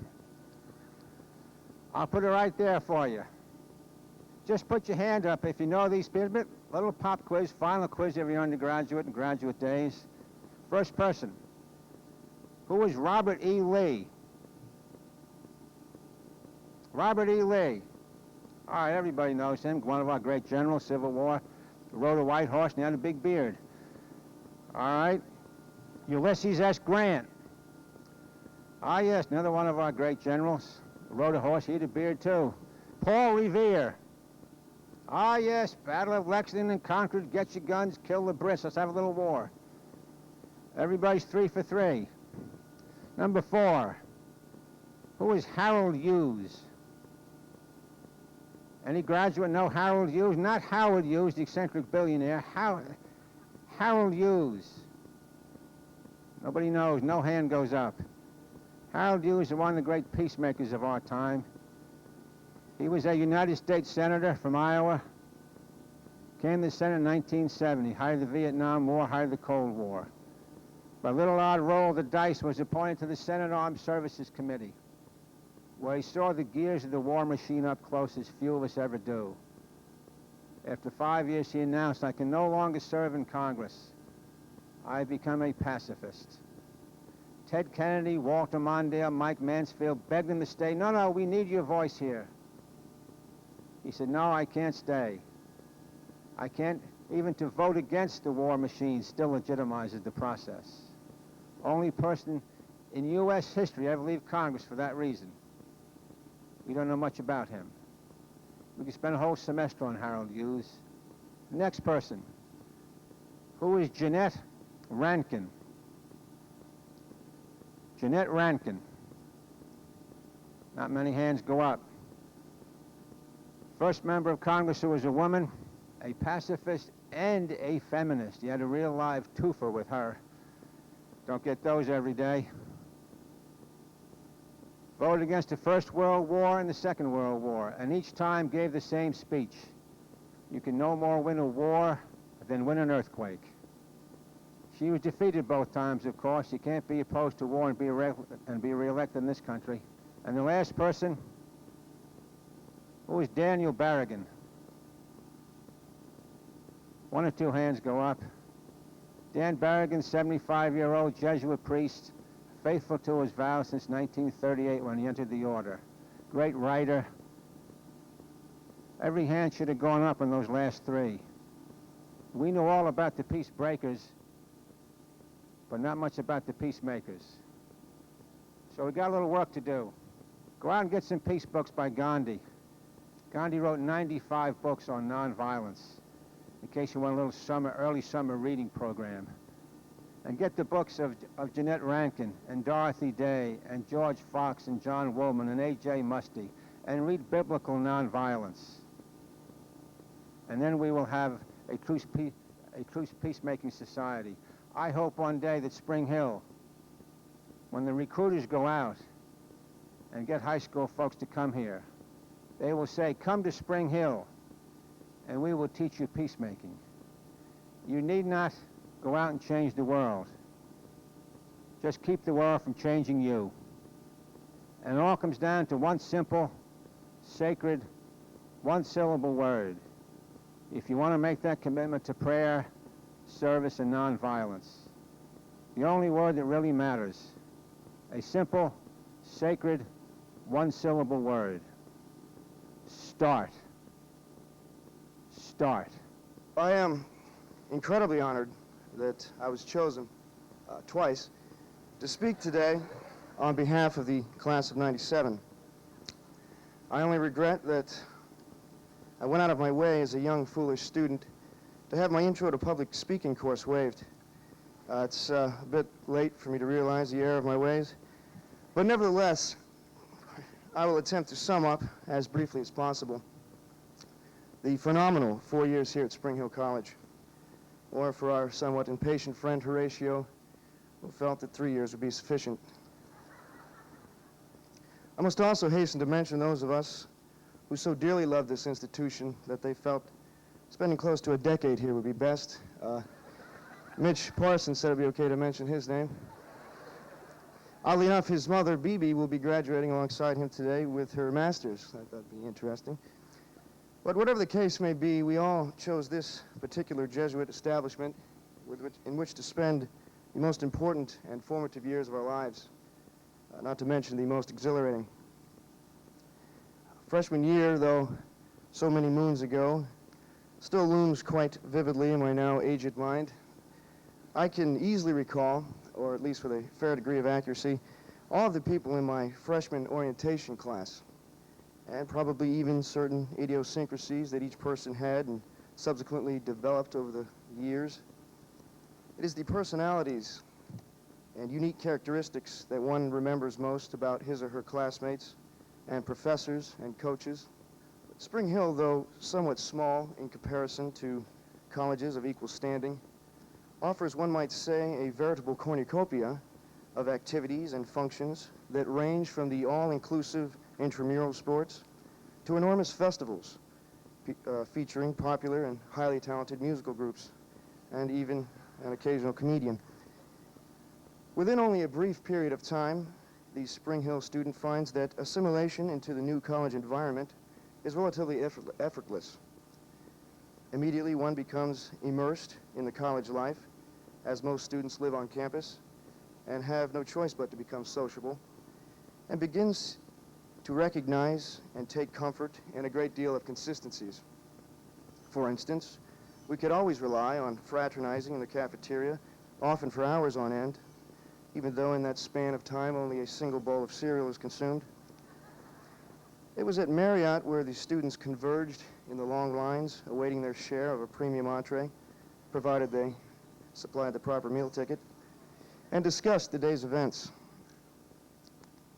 I'll put it right there for you. Just put your hand up if you know these people. Little pop quiz, final quiz every undergraduate and graduate days. First person. Who was Robert E. Lee? Robert E. Lee. All right, everybody knows him. One of our great generals, Civil War. He rode a white horse and he had a big beard. All right. Ulysses S. Grant. Ah, yes, another one of our great generals. Rode a horse, he had a beard too. Paul Revere. Ah, yes, Battle of Lexington and Concord, get your guns, kill the Brits, let's have a little war. Everybody's 3 for 3. Number 4, who is Harold Hughes? Any graduate know Harold Hughes? Not Howard Hughes, the eccentric billionaire, Harold Hughes. Nobody knows, no hand goes up. Harold Hughes is one of the great peacemakers of our time. He was a United States Senator from Iowa. Came to the Senate in 1970, height of the Vietnam War, height of the Cold War. By a little odd roll of the dice, was appointed to the Senate Armed Services Committee, where he saw the gears of the war machine up close as few of us ever do. After 5 years, he announced, I can no longer serve in Congress. I've become a pacifist. Ted Kennedy, Walter Mondale, Mike Mansfield begged him to stay. No, no, we need your voice here. He said, no, I can't stay. I can't, even to vote against the war machine still legitimizes the process. Only person in U.S. history ever leave Congress for that reason. We don't know much about him. We could spend a whole semester on Harold Hughes. Next person. Who is Jeanette Rankin? Jeanette Rankin. Not many hands go up. First member of Congress who was a woman, a pacifist, and a feminist. You had a real live twofer with her. Don't get those every day. Voted against the First World War and the Second World War, and each time gave the same speech. You can no more win a war than win an earthquake. She was defeated both times, of course. You can't be opposed to war and be reelected in this country. And the last person, who is Daniel Berrigan? One or two hands go up. Dan Berrigan, 75-year-old Jesuit priest, faithful to his vows since 1938 when he entered the order. Great writer. Every hand should have gone up in those last three. We know all about the peace breakers, but not much about the peacemakers. So we got a little work to do. Go out and get some peace books by Gandhi. Gandhi wrote 95 books on nonviolence, in case you want a little early summer reading program. And get the books of Jeanette Rankin and Dorothy Day and George Fox and John Woolman and A.J. Musty, and read biblical nonviolence. And then we will have a truce peacemaking society. I hope one day that Spring Hill, when the recruiters go out and get high school folks to come here, they will say, come to Spring Hill, and we will teach you peacemaking. You need not go out and change the world. Just keep the world from changing you. And it all comes down to one simple, sacred, one-syllable word. If you want to make that commitment to prayer, service, and nonviolence, the only word that really matters, a simple, sacred, one-syllable word. Start. Start. I am incredibly honored that I was chosen twice to speak today on behalf of the class of '97. I only regret that I went out of my way as a young, foolish student to have my intro to public speaking course waived. It's a bit late for me to realize the error of my ways, but nevertheless, I will attempt to sum up as briefly as possible the phenomenal 4 years here at Spring Hill College, or for our somewhat impatient friend Horatio, who felt that 3 years would be sufficient. I must also hasten to mention those of us who so dearly love this institution that they felt spending close to a decade here would be best. Mitch Parsons said it'd be okay to mention his name. Oddly enough, his mother, Bibi, will be graduating alongside him today with her master's. I thought that'd be interesting. But whatever the case may be, we all chose this particular Jesuit establishment in which to spend the most important and formative years of our lives, not to mention the most exhilarating. Freshman year, though so many moons ago, still looms quite vividly in my now aged mind. I can easily recall, or at least with a fair degree of accuracy, all of the people in my freshman orientation class, and probably even certain idiosyncrasies that each person had and subsequently developed over the years. It is the personalities and unique characteristics that one remembers most about his or her classmates and professors and coaches. Spring Hill, though somewhat small in comparison to colleges of equal standing, offers, one might say, a veritable cornucopia of activities and functions that range from the all-inclusive intramural sports to enormous festivals featuring popular and highly talented musical groups and even an occasional comedian. Within only a brief period of time, the Spring Hill student finds that assimilation into the new college environment is relatively effortless. Immediately, one becomes immersed in the college life as most students live on campus and have no choice but to become sociable, and begins to recognize and take comfort in a great deal of consistencies. For instance, we could always rely on fraternizing in the cafeteria, often for hours on end, even though in that span of time only a single bowl of cereal is consumed. It was at Marriott where the students converged in the long lines, awaiting their share of a premium entree, provided they supplied the proper meal ticket, and discussed the day's events.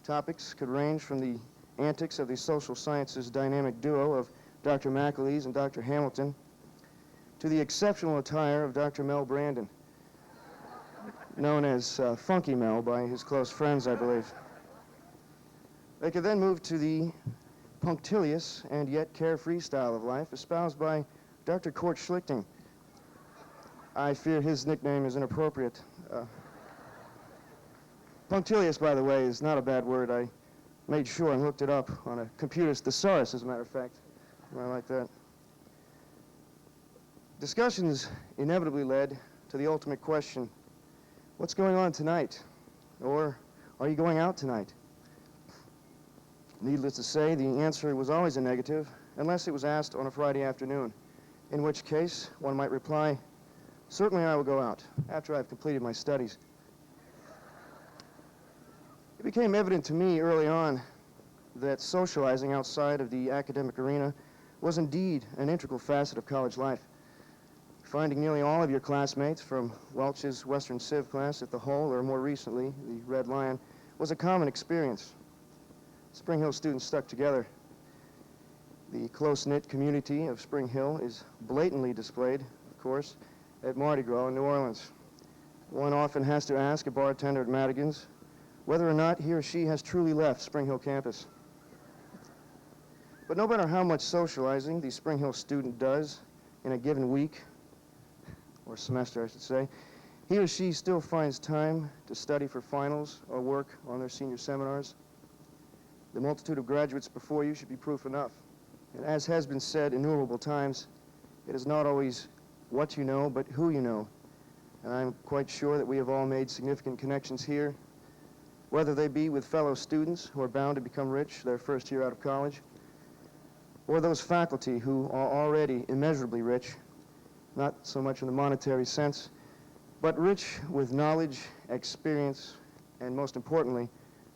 Topics could range from the antics of the social sciences dynamic duo of Dr. McAleese and Dr. Hamilton to the exceptional attire of Dr. Mel Brandon, known as Funky Mel by his close friends, I believe. They could then move to the punctilious and yet carefree style of life espoused by Dr. Court Schlichting. I fear his nickname is inappropriate. Punctilious, by the way, is not a bad word. I made sure and looked it up on a computer's thesaurus, as a matter of fact. I like that. Discussions inevitably led to the ultimate question, what's going on tonight? Or, are you going out tonight? Needless to say, the answer was always a negative, unless it was asked on a Friday afternoon, in which case one might reply, certainly I will go out, after I've completed my studies. It became evident to me early on that socializing outside of the academic arena was indeed an integral facet of college life. Finding nearly all of your classmates from Welch's Western Civ class at the Hull, or more recently, the Red Lion, was a common experience. Spring Hill students stuck together. The close-knit community of Spring Hill is blatantly displayed, of course, at Mardi Gras in New Orleans. One often has to ask a bartender at Madigan's whether or not he or she has truly left Spring Hill campus. But no matter how much socializing the Spring Hill student does in a given week, or semester, I should say, he or she still finds time to study for finals or work on their senior seminars. The multitude of graduates before you should be proof enough. And as has been said innumerable times, it is not always what you know, but who you know. And I'm quite sure that we have all made significant connections here, whether they be with fellow students who are bound to become rich their first year out of college, or those faculty who are already immeasurably rich, not so much in the monetary sense, but rich with knowledge, experience, and most importantly,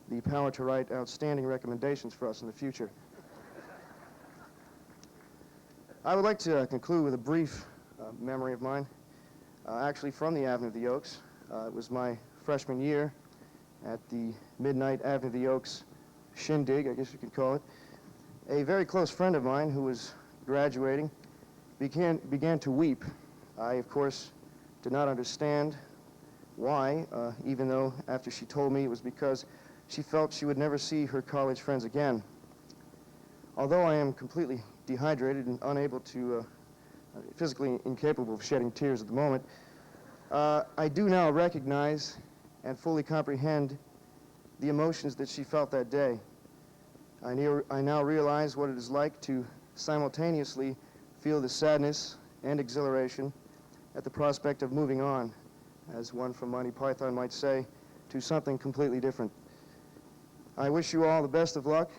the power to write outstanding recommendations for us in the future. I would like to conclude with a brief memory of mine, actually from the Avenue of the Oaks. It was my freshman year at the Midnight Avenue of the Oaks shindig, I guess you could call it. A very close friend of mine who was graduating began to weep. I, of course, did not understand why, even though after she told me it was because she felt she would never see her college friends again. Although I am completely dehydrated and unable to, physically incapable of shedding tears at the moment, I do now recognize and fully comprehend the emotions that she felt that day. I now realize what it is like to simultaneously feel the sadness and exhilaration at the prospect of moving on, as one from Monty Python might say, to something completely different. I wish you all the best of luck,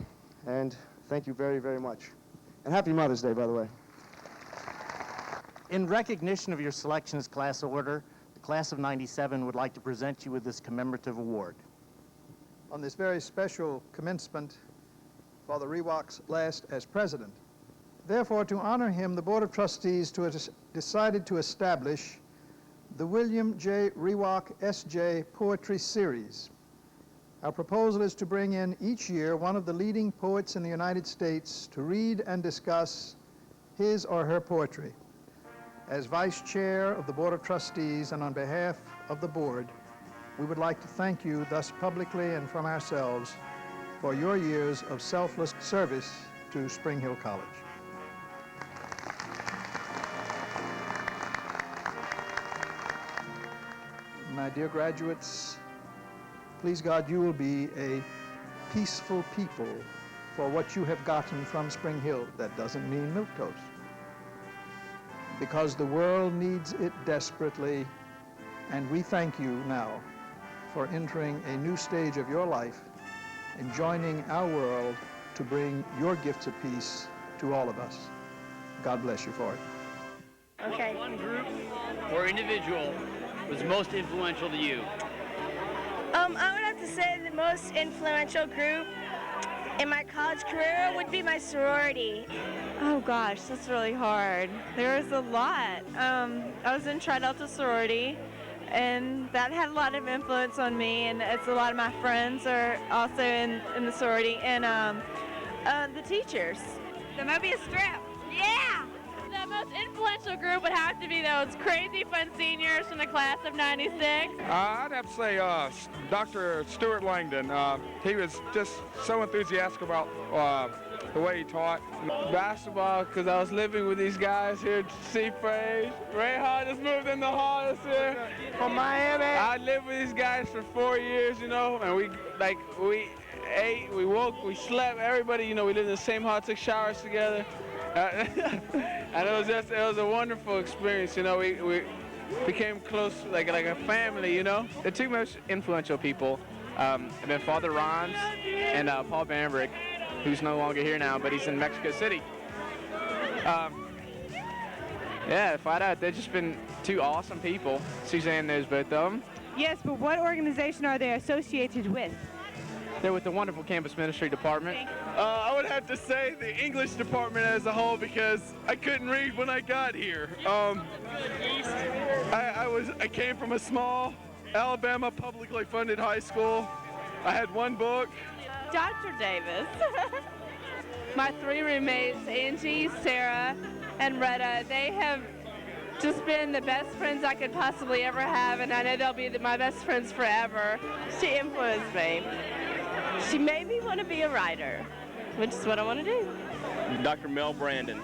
and thank you very, very much. And happy Mother's Day, by the way. In recognition of your selection as class order, the class of '97 would like to present you with this commemorative award. On this very special commencement, Father Rewak's last as president. Therefore, to honor him, the Board of Trustees decided to establish the William J. Rewak S.J. Poetry Series. Our proposal is to bring in each year one of the leading poets in the United States to read and discuss his or her poetry. As Vice Chair of the Board of Trustees and on behalf of the Board, we would like to thank you thus publicly and from ourselves for your years of selfless service to Spring Hill College. My dear graduates, please God, you will be a peaceful people for what you have gotten from Spring Hill. That doesn't mean milquetoast, because the world needs it desperately, And we thank you now for entering a new stage of your life and joining our world to bring your gifts of peace to all of us. God bless you for it. Okay. What one group or individual was most influential to you? I would have to say the most influential group in my college career would be my sorority. Oh gosh, that's really hard. There was a lot. I was in Tri Delta sorority, and that had a lot of influence on me, and it's a lot of my friends are also in the sorority, and the teachers. The Mobius strip. Yeah! The most influential group would have to be those crazy fun seniors from the class of '96. I'd have to say Dr. Stuart Langdon. He was just so enthusiastic about the way he taught. Basketball, because I was living with these guys here at Seafraise. Ray Hall just moved in the hall this year from Miami. I lived with these guys for 4 years, you know, and we ate, we woke, we slept, everybody, you know, we lived in the same hall, took showers together. And it was a wonderful experience, you know, we became close, like a family, you know. The two most influential people have been Father Rons and Paul Bambrick, who's no longer here now, but he's in Mexico City. Yeah, flat out, they've just been two awesome people. Suzanne knows both of them. Yes, but what organization are they associated with? They're with the wonderful campus ministry department. I would have to say the English department as a whole, because I couldn't read when I got here. I came from a small Alabama publicly funded high school. I had one book. Dr. Davis. My three roommates, Angie, Sarah, and Retta, they have just been the best friends I could possibly ever have, and I know they'll be my best friends forever. She influenced me. She made me want to be a writer, which is what I want to do. Dr. Mel Brandon,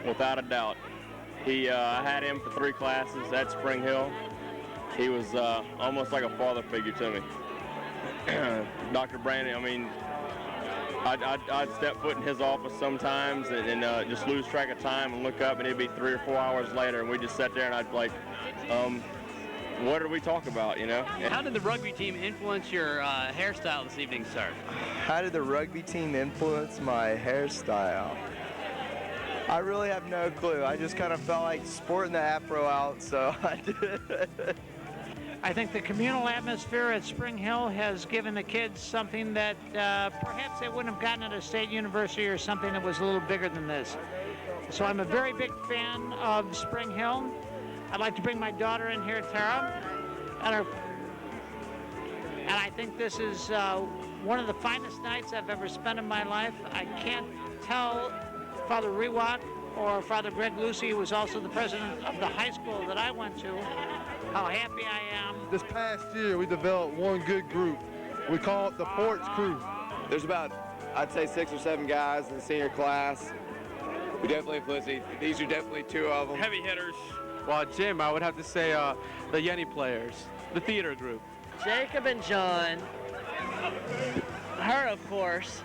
without a doubt. I had him for 3 classes at Spring Hill. He was almost like a father figure to me. Dr. Brandon, I mean, I'd step foot in his office sometimes and just lose track of time and look up, and it'd be 3 or 4 hours later, and we'd just sit there and I'd be like, what did we talk about, you know? How did the rugby team influence your hairstyle this evening, sir? How did the rugby team influence my hairstyle? I really have no clue. I just kind of felt like sporting the afro out, so I did it. I think the communal atmosphere at Spring Hill has given the kids something that perhaps they wouldn't have gotten at a state university or something that was a little bigger than this. So I'm a very big fan of Spring Hill. I'd like to bring my daughter in here, Tara, and I think this is one of the finest nights I've ever spent in my life. I can't tell Father Rewak or Father Greg Lucy, who was also the president of the high school that I went to, how happy I am. This past year, we developed one good group. We call it the Porch Crew. There's about, I'd say, 6 or 7 guys in the senior class. We definitely influence these are definitely 2 of them. Heavy hitters. Well, Jim, I would have to say the Yenny players, the theater group. Jacob and John. Her, of course.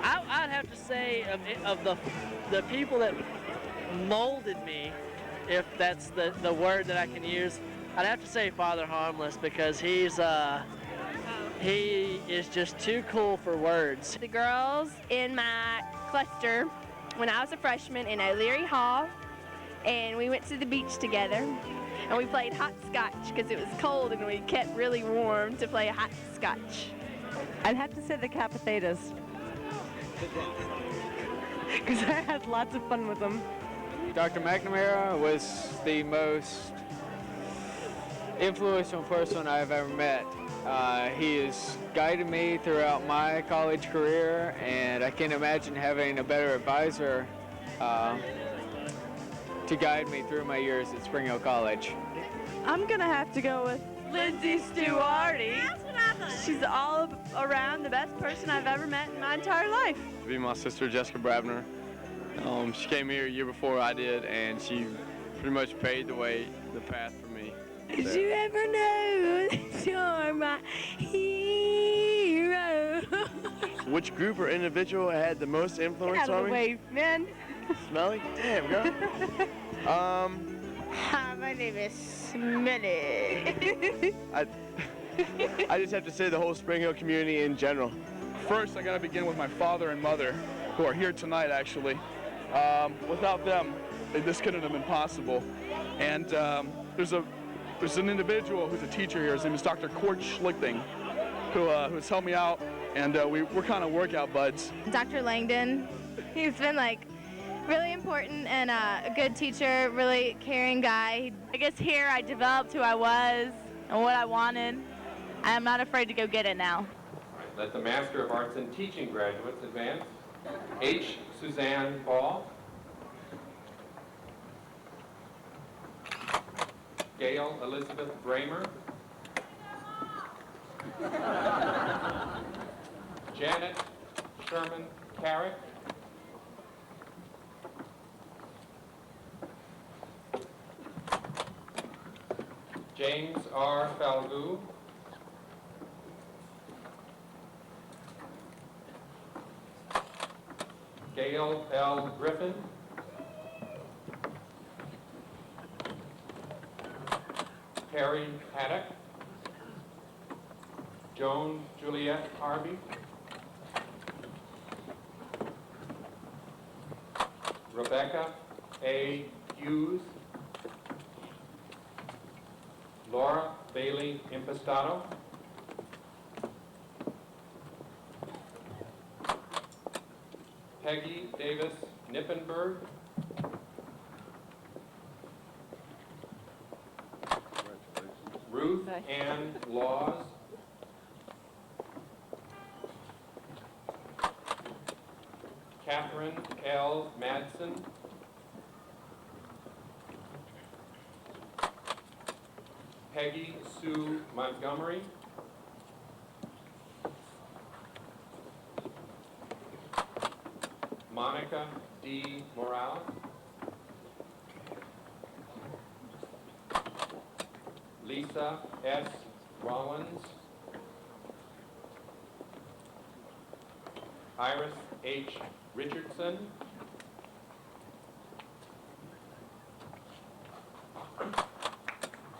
I'd have to say of the people that molded me, if that's the word that I can use, I'd have to say Father Harmless, because he is just too cool for words. The girls in my cluster, when I was a freshman in O'Leary Hall, and we went to the beach together, and we played hopscotch because it was cold and we kept really warm to play hopscotch. I'd have to say the Capathetas, because I had lots of fun with them. Dr. McNamara was the most influential person I've ever met. He has guided me throughout my college career, and I can't imagine having a better advisor to guide me through my years at Spring Hill College. I'm gonna have to go with Lindsay Stuarty. She's all around the best person I've ever met in my entire life. It'd be my sister, Jessica Brabner. She came here a year before I did, and she pretty much paved the path for me. Did you ever know that you're my hero? Which group or individual had the most influence Out of on the me? way, man. Smelly? Damn, girl. Hi, my name is many. I just have to say the whole Spring Hill community in general. First, I gotta begin with my father and mother, who are here tonight, actually. Without them, this couldn't have been possible. And there's an individual who's a teacher here. His name is Dr. Kort Schlichting, who has helped me out, and we're kind of workout buds. Dr. Langdon, he's been like really important and a good teacher, really caring guy. I guess here I developed who I was and what I wanted. I'm not afraid to go get it now. Let the Master of Arts in Teaching graduates advance. H. Suzanne Ball. Gail Elizabeth Bramer. Janet Sherman Carrick. James R. Falgu. Gail L. Griffin. Perry Haddock. Joan Juliet Harvey. Rebecca A. Hughes. Laura Bailey Impastato. Peggy Davis Nippenberg. Ruth Ann Laws. Catherine L. Madsen. Peggy Sue Montgomery. Monica D. Morales. Lisa S. Rollins. Iris H. Richardson.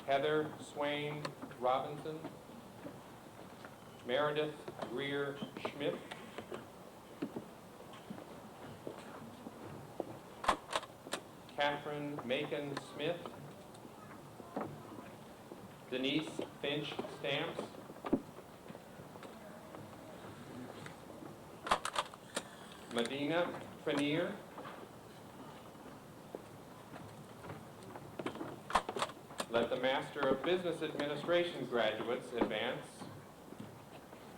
Heather Swain Robinson. Meredith Greer Schmidt. Catherine Macon Smith. Denise Finch Stamps. Medina Frenier. Let the Master of Business Administration graduates advance.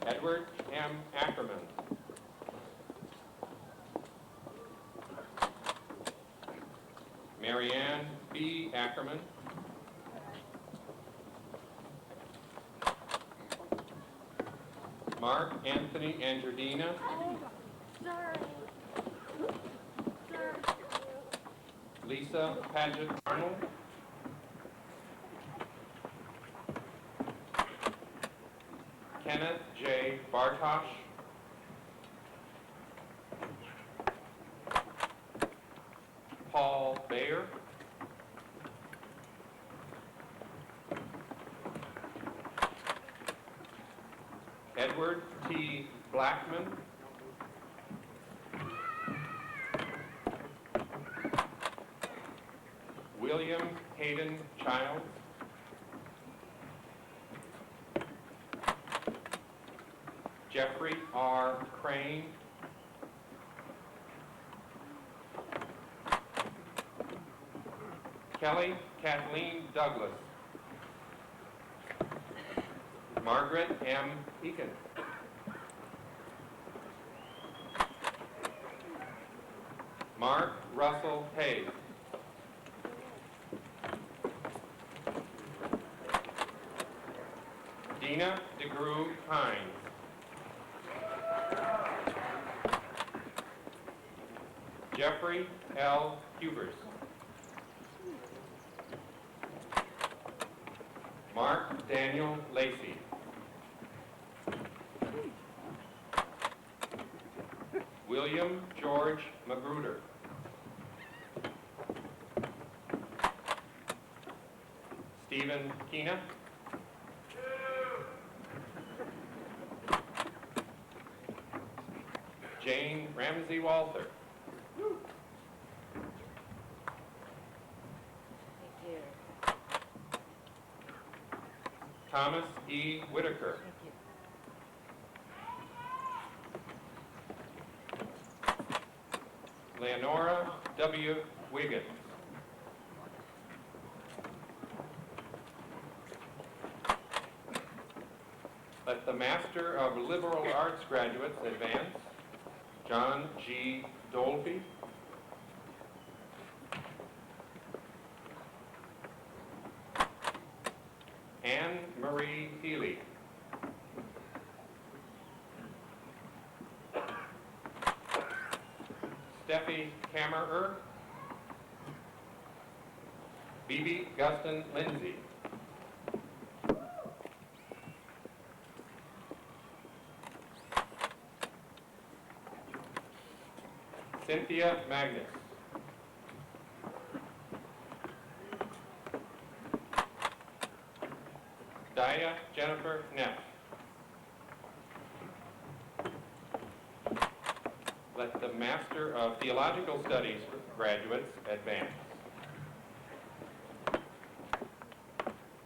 Edward M. Ackerman. Marianne B. Ackerman. Mark Anthony Andradina. Lisa Paget Arnold. Kenneth J. Bartosh. Paul Bayer. Edward T. Blackman. William Hayden Childs. Jeffrey R. Crane. Kelly Kathleen Douglas. Margaret M. Eakin. Mark Russell Hayes. Dina DeGrew Hines. Jeffrey L. Hubers. Mark Daniel Lacey. William George Magruder. Stephen Keena. Jane Ramsey Walther. Thomas E. Whitaker. Leonora W. Wiggins. Let the Master of Liberal Arts graduates advance. John G. Dolby. Anne Marie Healy. Steffi Kammerer. Phoebe Guston Lindsay. Cynthia Magnus. Dia Jennifer Neff. Let the Master of Theological Studies graduates advance.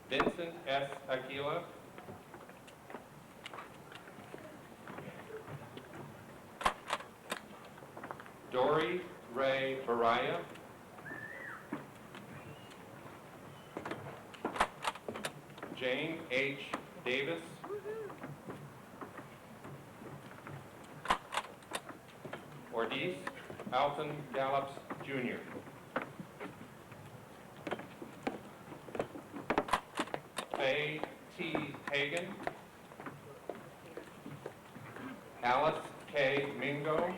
Vincent S. Aquila. Dory Ray Baraya. Jane H. Davis. Ordice Alton Gallops, Jr. Faye T. Hagan. Alice K. Mingo.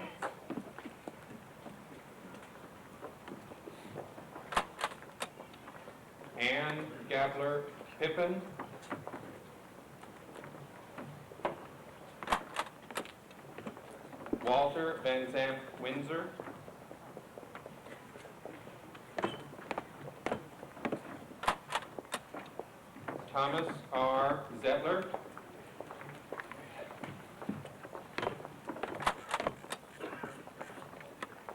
Anne Gabler Pippin. Walter Van Zandt Windsor. Thomas R. Zettler.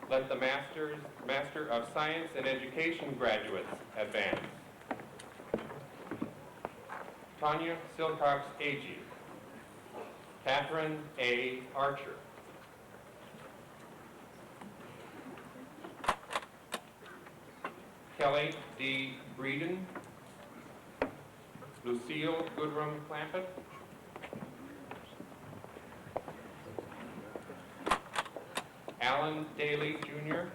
Let the Master of Science and Education graduates advance. Tanya Silcox Agee. Catherine A. Archer. Kelly D. Breeden. Lucille Goodrum Clampett. Alan Daly, Jr.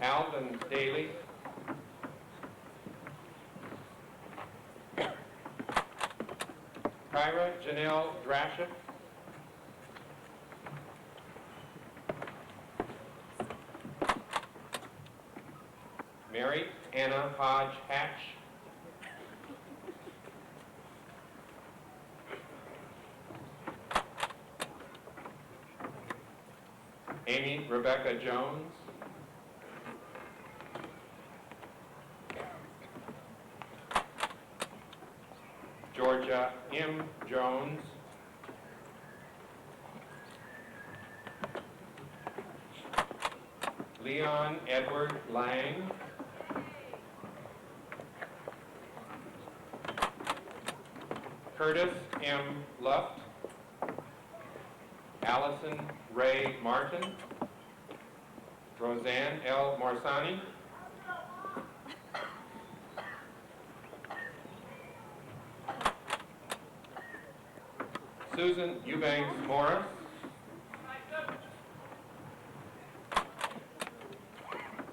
Alvin Daly. Kyra Janelle Draship. Mary Anna Hodge Hatch. Amy Rebecca Jones. Georgia M. Jones. Leon Edward Lang. Curtis M. Luft. Allison Ray Martin. Roseanne L. Morsani. Susan Eubanks Morris.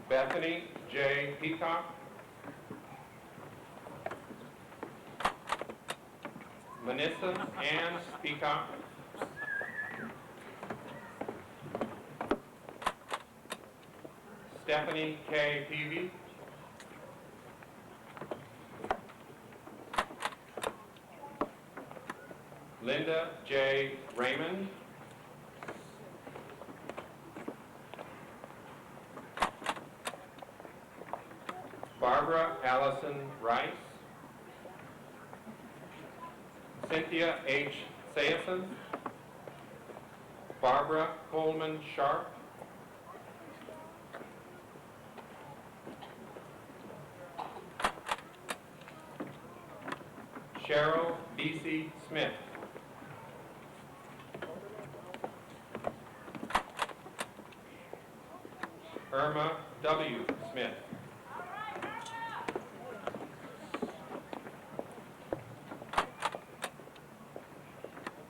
Bethany J. Peacock. Manissa Ann Peacock. Stephanie K. Peavy. Linda J. Raymond. Barbara Allison Rice, Cynthia H. Sayson, Barbara Colman Sharp, Cheryl B.C. Smith, Irma W. Smith,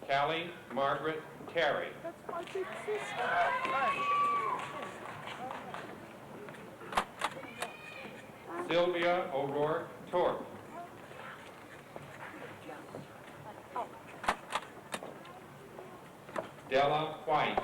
Callie Margaret Terry, That's my big sister. Sylvia O'Rourke Torp, Della White,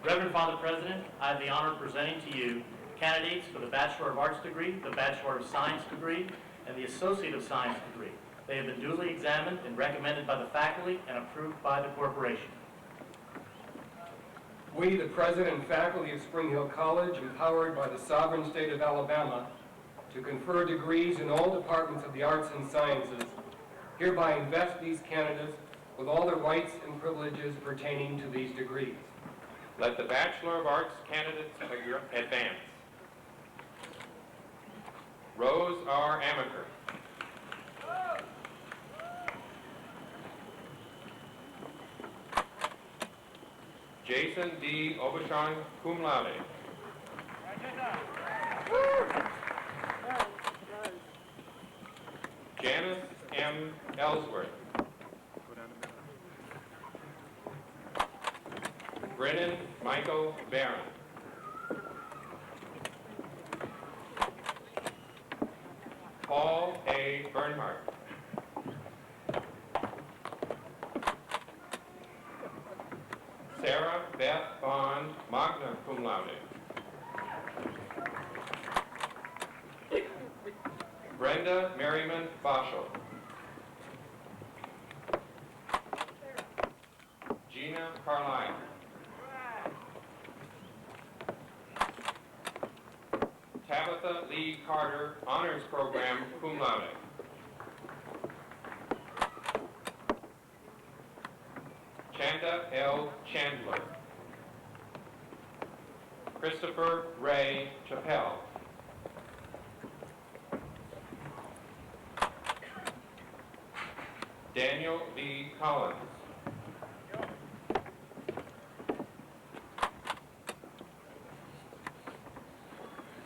Reverend Father President, I have the honor of presenting to you candidates for the Bachelor of Arts degree, the Bachelor of Science degree, and the Associate of Science degree. They have been duly examined and recommended by the faculty and approved by the corporation. We, the President and faculty of Spring Hill College, empowered by the sovereign state of Alabama to confer degrees in all departments of the arts and sciences, hereby invest these candidates with all the rights and privileges pertaining to these degrees. Let the Bachelor of Arts candidates advance. Rose R. Amaker, Jason D. Obachon, cum laude. Janice M. Ellsworth, Brennan Michael Barron, Paul A. Bernhardt, Sarah Beth Bond, magna cum laude. Brenda Merriman Boschel, Gina Carlisle, Tabitha Lee Carter, Honors Program, cum laude. Chanda L. Chandler, Christopher Ray Chappelle, Daniel B. Collins,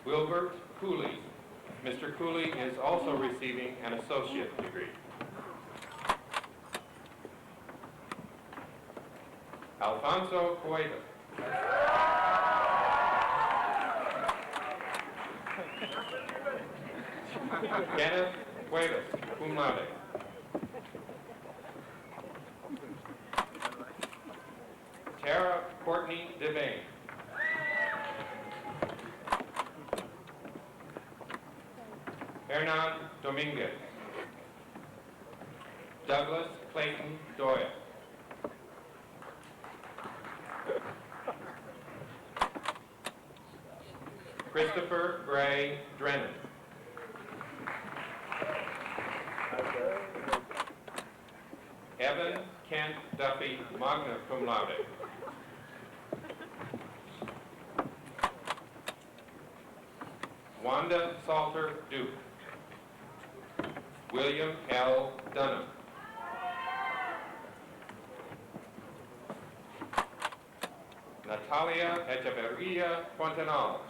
Wilbert Cooley. Mr. Cooley is also receiving an associate degree. Alfonso Cuevas, Kenneth Cuevas, cum laude. Tara Courtney Devane, Hernan Dominguez, Douglas Clayton Doyle, Christopher Gray Drennan, Evan Kent Duffy, magna cum laude. Wanda Salter Duke, William L. Dunham, Natalia Echeverria Fontanal,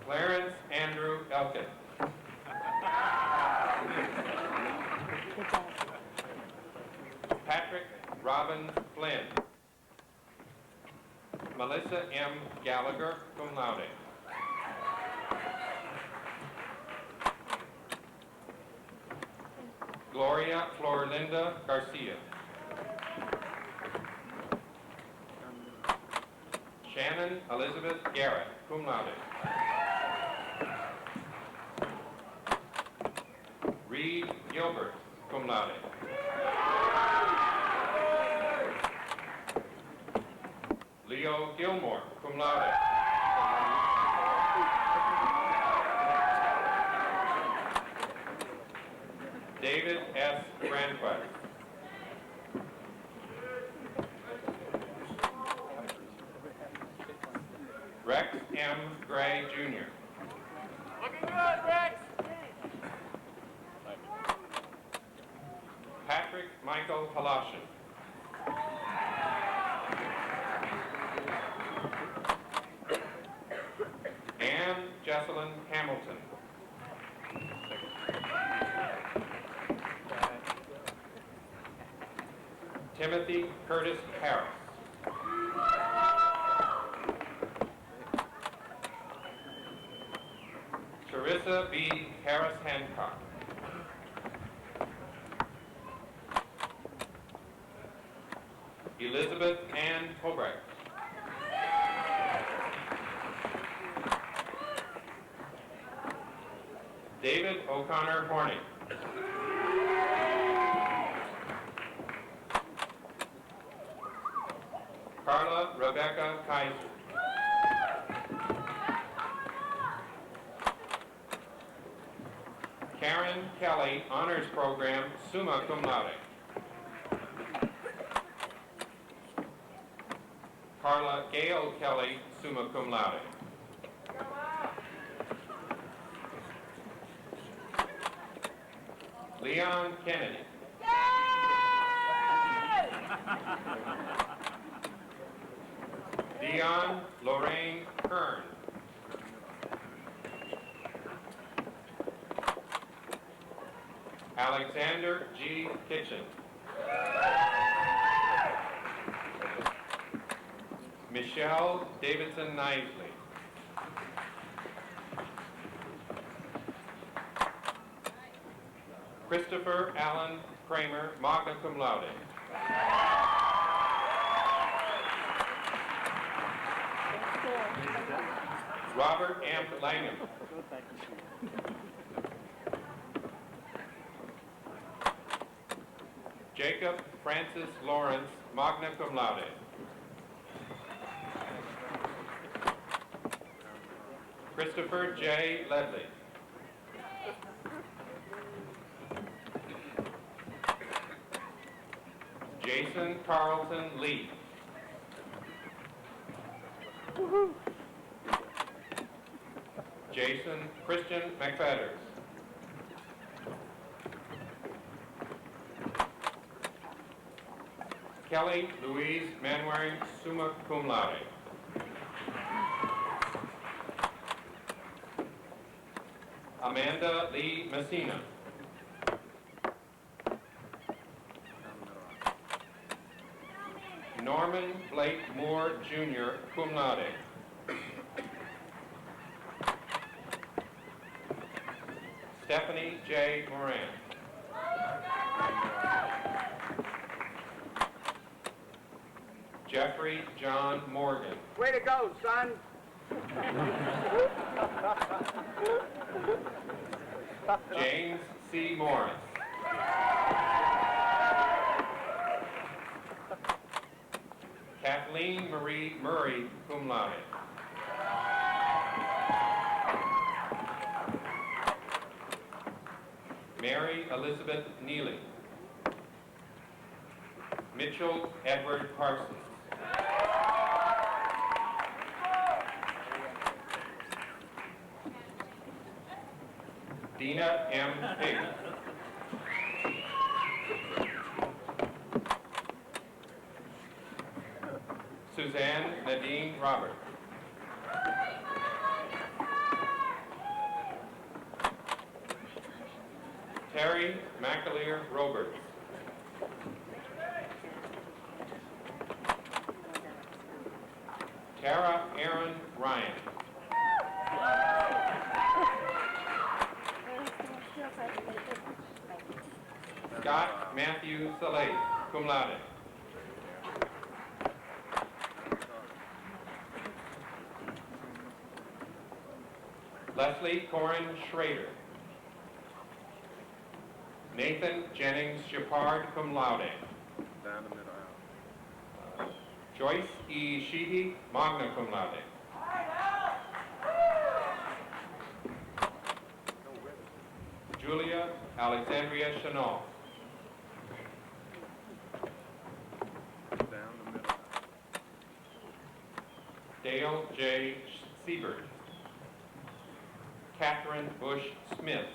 Clarence Andrew Elkin, Patrick Robin Flynn, Melissa M. Gallagher, cum laude. Gloria Florlinda Garcia, Shannon Elizabeth Garrett, cum laude. Reed Gilbert, cum laude. Leo Gilmore, cum laude. David S. Grandquist. Rex M. Gray, Jr. Looking good, Rex! Patrick Michael Halashin. Ann Jesselyn Hamilton. Timothy Curtis Harris. Teresa B. Harris Hancock. Elizabeth Ann Hobrecht. David O'Connor Horning. Carla Rebecca Kaiser. Karen Kelly, Honors Program, summa cum laude. Carla Gail Kelly, summa cum laude. Leon Kennedy. Dion Lorraine Kern. Alexander G. Kitchen. Michelle Davidson Knisley. Christopher Allen Kramer, magna cum laude. Robert M. Langham. Jacob Francis Lawrence, magna cum laude. Christopher J. Ledley. Jason Carlton Lee. Jason Christian McFetters. Kelly Louise Manwaring, summa cum laude. Amanda Lee Messina. Norman Blake Moore, Jr., cum laude. Stephanie J. Moran. Jeffrey John Morgan. Way to go, son! James C. Morris. Kathleen Marie Murray, cum laude. Mary Elizabeth Neely. Mitchell Edward Parsons. Dina M. Payne. Suzanne Nadine Robert. Terry McAleer Roberts. Tara Aaron Ryan. Scott Matthew Saleh, cum laude. Leslie Corin Schrader. Nathan Jennings Shepard, cum laude. Down the middle aisle. Joyce E. Sheehy, magna cum laude. Julia Alexandria Chanel. Down the middle aisle. Dale J. Siebert. Catherine Bush Smith.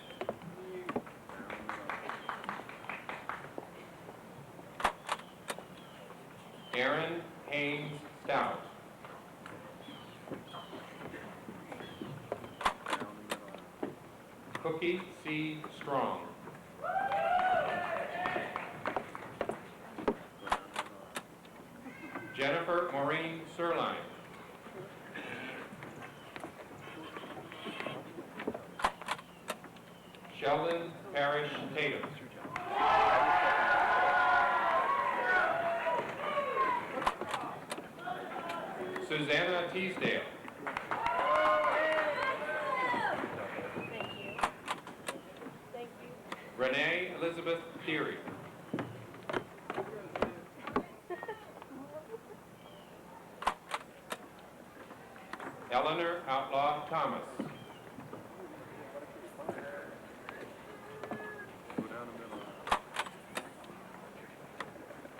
Aaron Haynes Stout. Cookie C. Strong. Jennifer Maureen Sirline. Sheldon Parrish Tatum. Susanna Teasdale. Renee Elizabeth Theory. Eleanor Outlaw Thomas.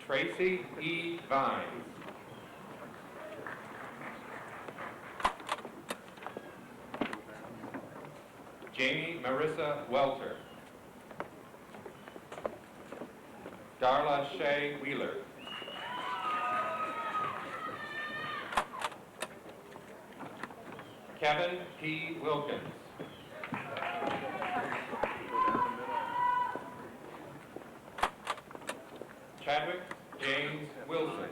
Tracy E. Vines. Jamie Marissa Welter. Darla Shea Wheeler. Kevin P. Wilkins. Chadwick James Wilson.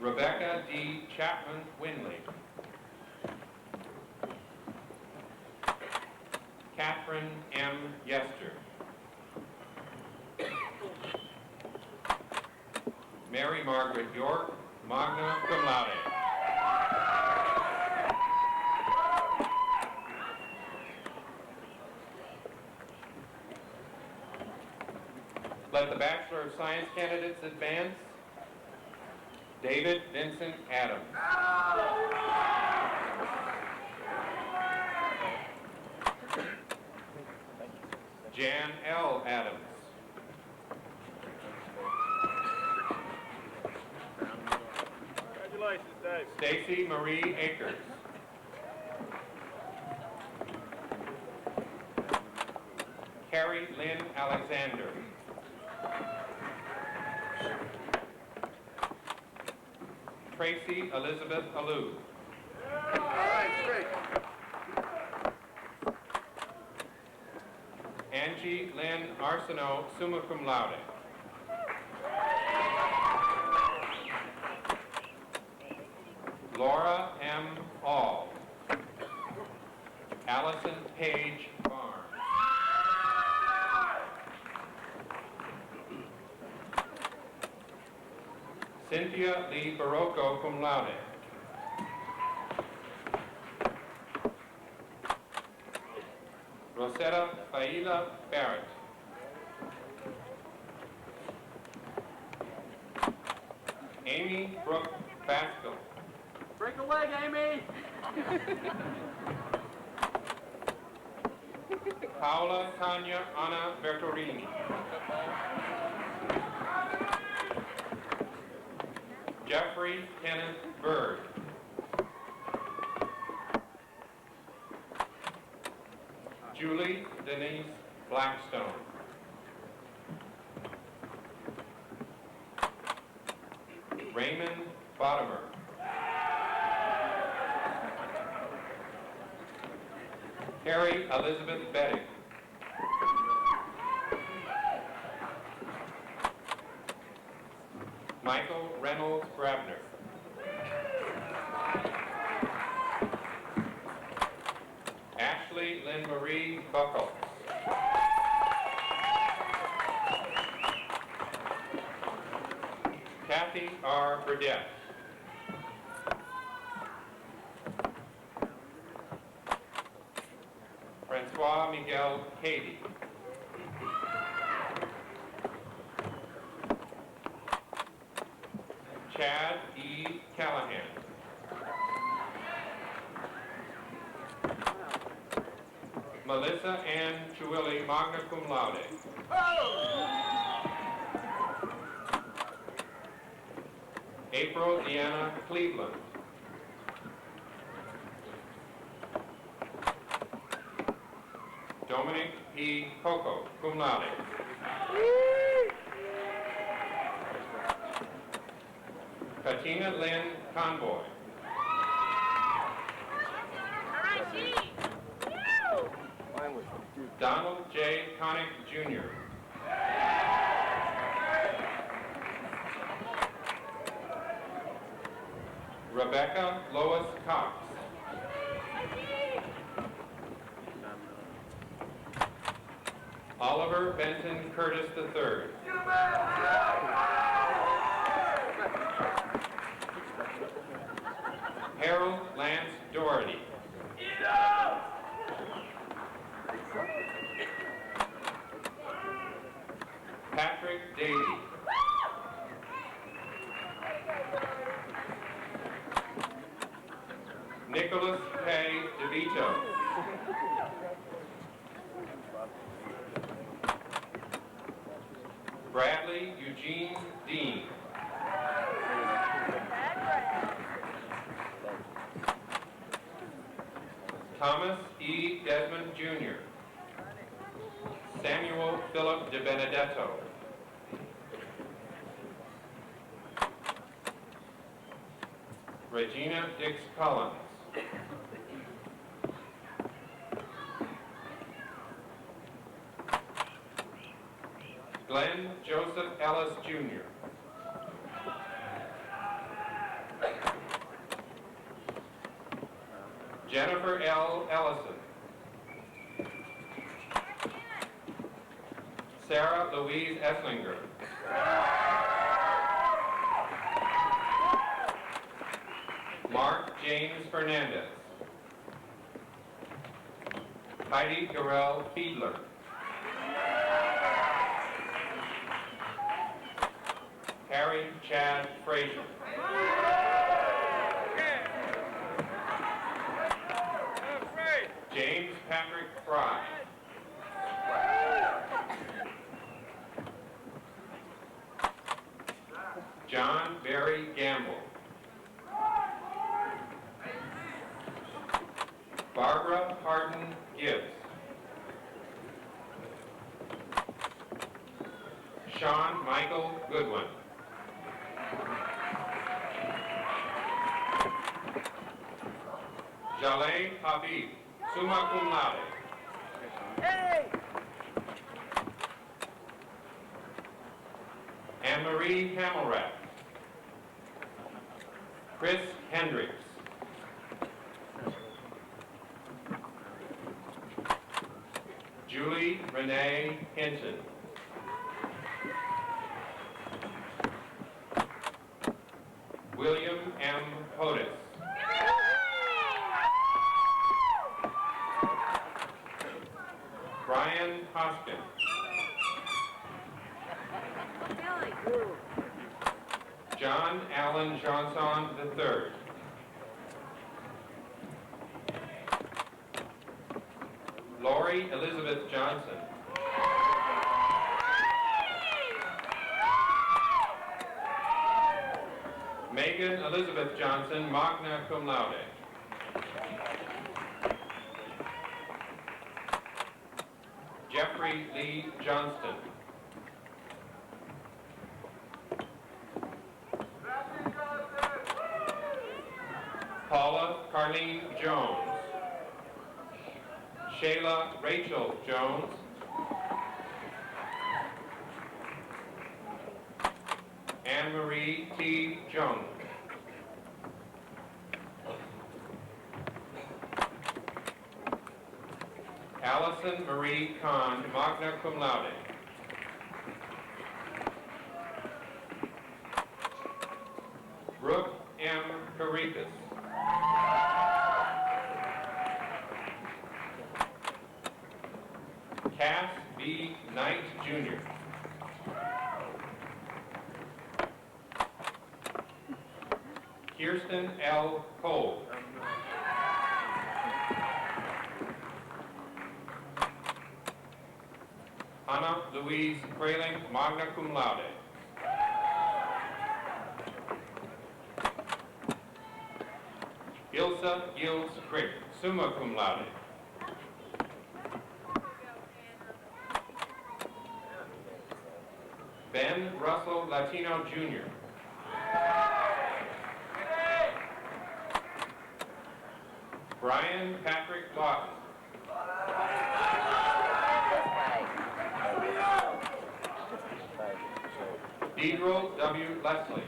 Rebecca D. Chapman Winley. Catherine M. Yester. Mary Margaret York, magna cum laude. Let the Bachelor of Science candidates advance. David Vincent Adams. Jan L. Adams. Congratulations, Dave. Stacy Marie Akers. Carrie Lynn Alexander. Tracy Elizabeth Alou. Angie Lynn Arsenault, summa cum laude. Laura M. All. Allison Page Barnes. Cynthia Lee Barocco, cum laude. Rosetta Faila Barrett. Amy Brooke Baskel. Break a leg, Amy! Paola Tanya Anna Bertorini. Jeffrey Kenneth Bird. Julie Denise Blackstone. Raymond Bottomer. Carrie Elizabeth Betting. Michael Reynolds Grabner. Ashley Lynn Marie Buckle. Kathy R. Burdett. Francois Miguel Cady. Chad E. Callahan. Melissa Ann Chiwilli, magna cum laude. April Deanna Cleveland. Dominic P. Coco, cum laude. Katina Lynn Convoy. Donald J. Connick, Jr. Rebecca Lois Cox. Oliver Benton Curtis III. Harold Lance Doherty. Patrick Davey. Nicholas K. DeVito. Bradley Eugene Dean. Thomas E. Desmond Jr. Samuel Philip De Benedetto. Regina Dix Collins. Glenn Joseph Ellis Jr. Jennifer L. Ellison. Sarah Louise Esslinger. Mark James Fernandez. Heidi Garel Fiedler. Harry Chad Frazier. James Patrick Fry. John Barry Gamble. Barbara Hardin Gibbs. Sean Michael Goodwin. Jaleh Habib, summa cum laude. Hey! Anne-Marie Hamelrath. Chris Hendricks. Julie Renee Hinton. William M. Hodis. Brian Hoskin. John Allen Johnson III. Lori Elizabeth Johnson. Megan Elizabeth Johnson, magna cum laude. Jeffrey Lee Johnston. Paula Carlene Jones. Shayla Rachel Jones. Anne-Marie T. Jung. Allison Marie Kahn, magna cum laude. Brooke M. Caritas. Cass B. Knight, Jr. Kirsten L. Cole. Anna Louise Frayling, magna cum laude. Ilsa Gills Crick, summa cum laude. Ben Russell Latino, Jr. Brian Patrick Lawton. Deidre W. Leslie.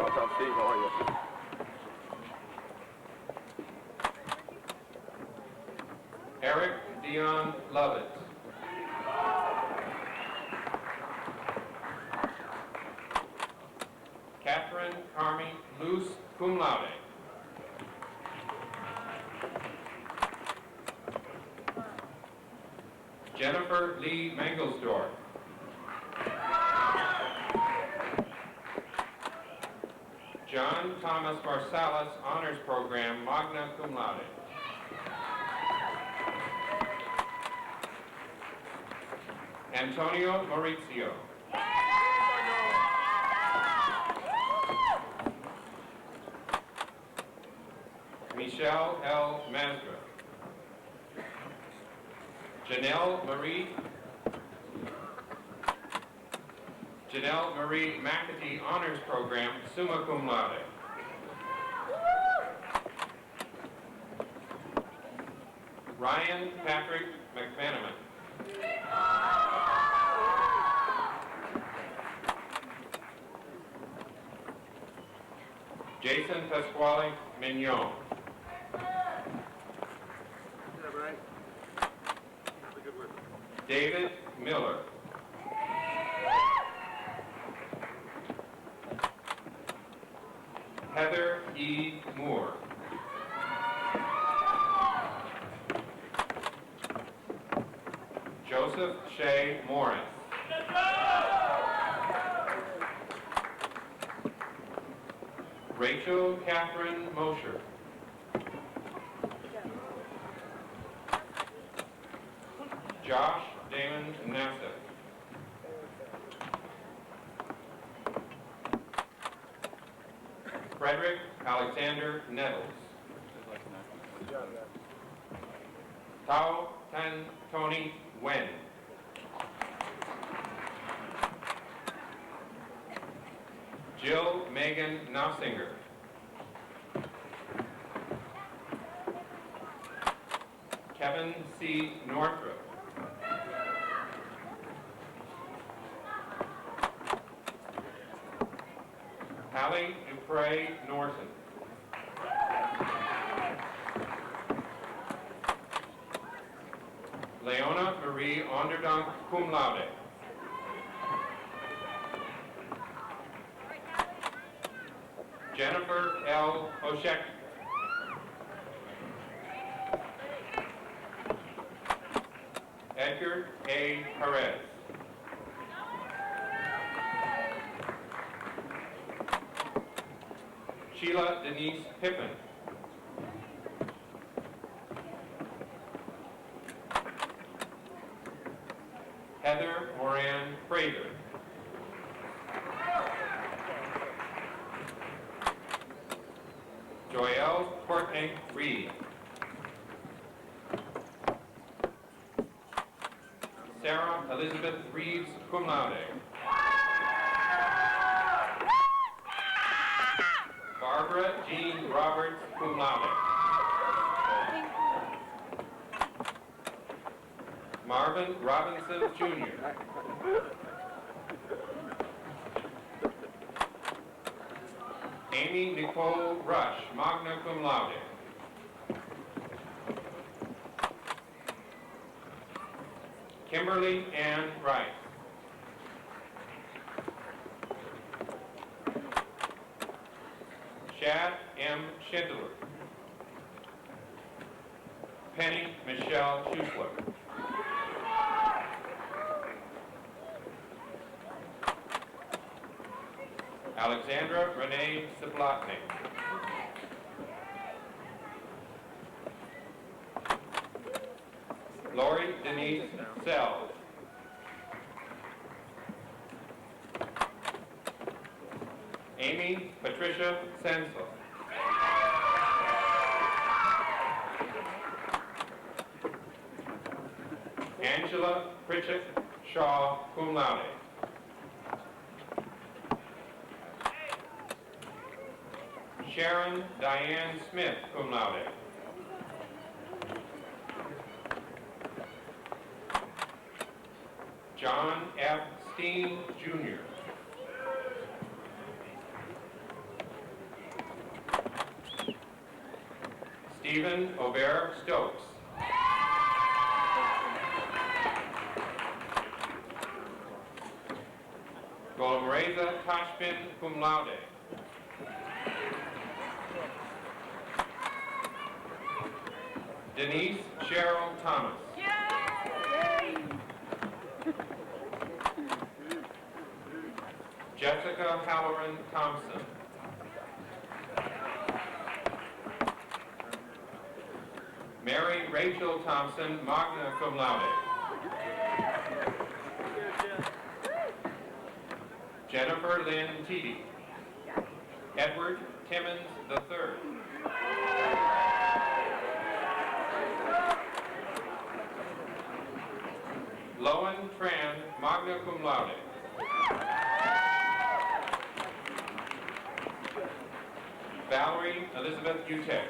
What's up, Steve? How are you? Eric Dion Lovett. Catherine Carmi Luce, cum laude. Jennifer Lee Mangelsdorf. John Thomas Marsalis, Honors Program, magna cum laude. Antonio Maurizio. Michelle L. Masdra. Janelle Marie McAtee, Honors Program, summa cum laude. Ryan Patrick McManaman. Jason Pasquale Mignon. David Miller. Heather E. Moore. Joseph Shea Morris. Rachel Catherine Mosher. Josh Damon Nassif. Frederick Alexander Nettles. Tao Tan Tony Wen. Jill Megan Nausinger. Kevin C. Northrop. Hallie Dupre Norton. Leona Marie Onderdonk, cum laude. Jennifer L. Oshek. Edgar A. Perez. Sheila Denise Pippin. Heather Moran Fraser. Joelle Courtney Reed. Sarah Elizabeth Reeves, cum laude. Barbara Jean Roberts, cum laude. Marvin Robinson, Jr. Amy Nicole Rush, magna cum laude. Kimberly Ann Rice. Chad M. Schindler. Penny Michelle Schuessler. Alexandra Renee Siblotny. Lori Denise Sells. Amy Patricia Sensel. Angela Pritchett Shaw, cum laude. Sharon Diane Smith, cum laude. John F. Steen, Jr. Stephen Aubert Stokes. Golmareza Tashpin, cum laude. Denise Cheryl Thomas. Jessica Halloran Thompson. Mary Rachel Thompson, magna cum laude. Jennifer Lynn Teedy. Edward Timmons III. Lowen Tran, magna cum laude. Valerie Elizabeth Utek.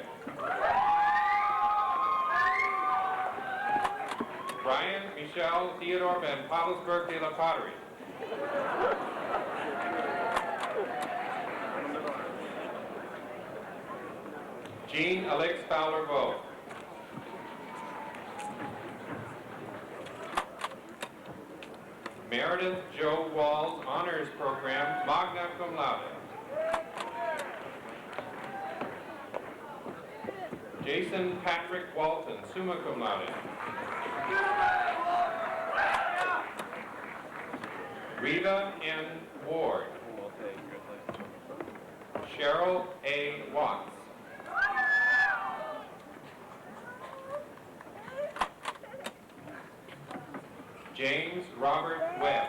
Brian Michelle Theodore Van Pavelsberg de la Pottery. Jean Alex Fowler-Bowe. Meredith Joe Walls Honors Program, magna cum laude. Jason Patrick Walton, summa cum laude. Rita N. Ward. Cheryl A. Watts. James Robert Webb.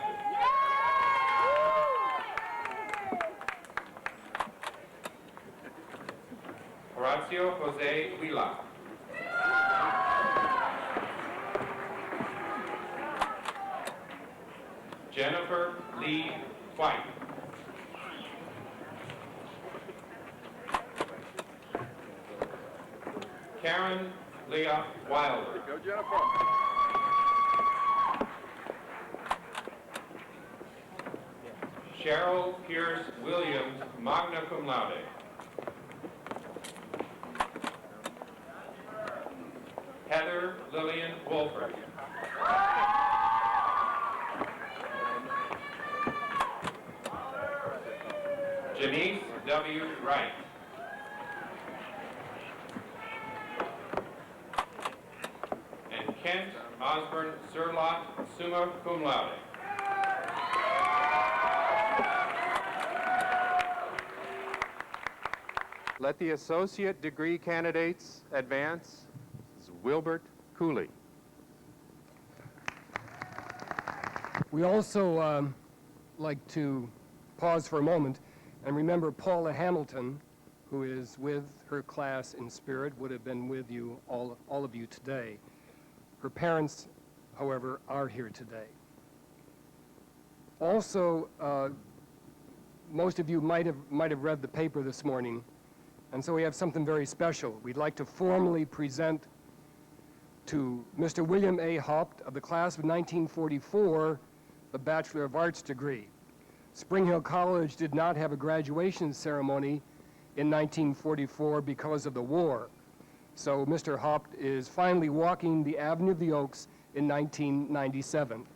Horacio Jose Huila. Jennifer Lee White. Karen Leah Wilder. Go, Jennifer. Cheryl Pierce Williams, magna cum laude. Heather Lillian Wolford. Janice W. Wright. And Kent Osborne Surlot, summa cum laude. Let the associate degree candidates advance. This is Wilbert Cooley. We also like to pause for a moment and remember Paula Hamilton, who is with her class in spirit, would have been with you, all of you today. Her parents, however, are here today. Also, most of you might have read the paper this morning, and so we have something very special. We'd like to formally present to Mr. William A. Haupt of the class of 1944 the Bachelor of Arts degree. Spring Hill College did not have a graduation ceremony in 1944 because of the war. So Mr. Haupt is finally walking the Avenue of the Oaks in 1997.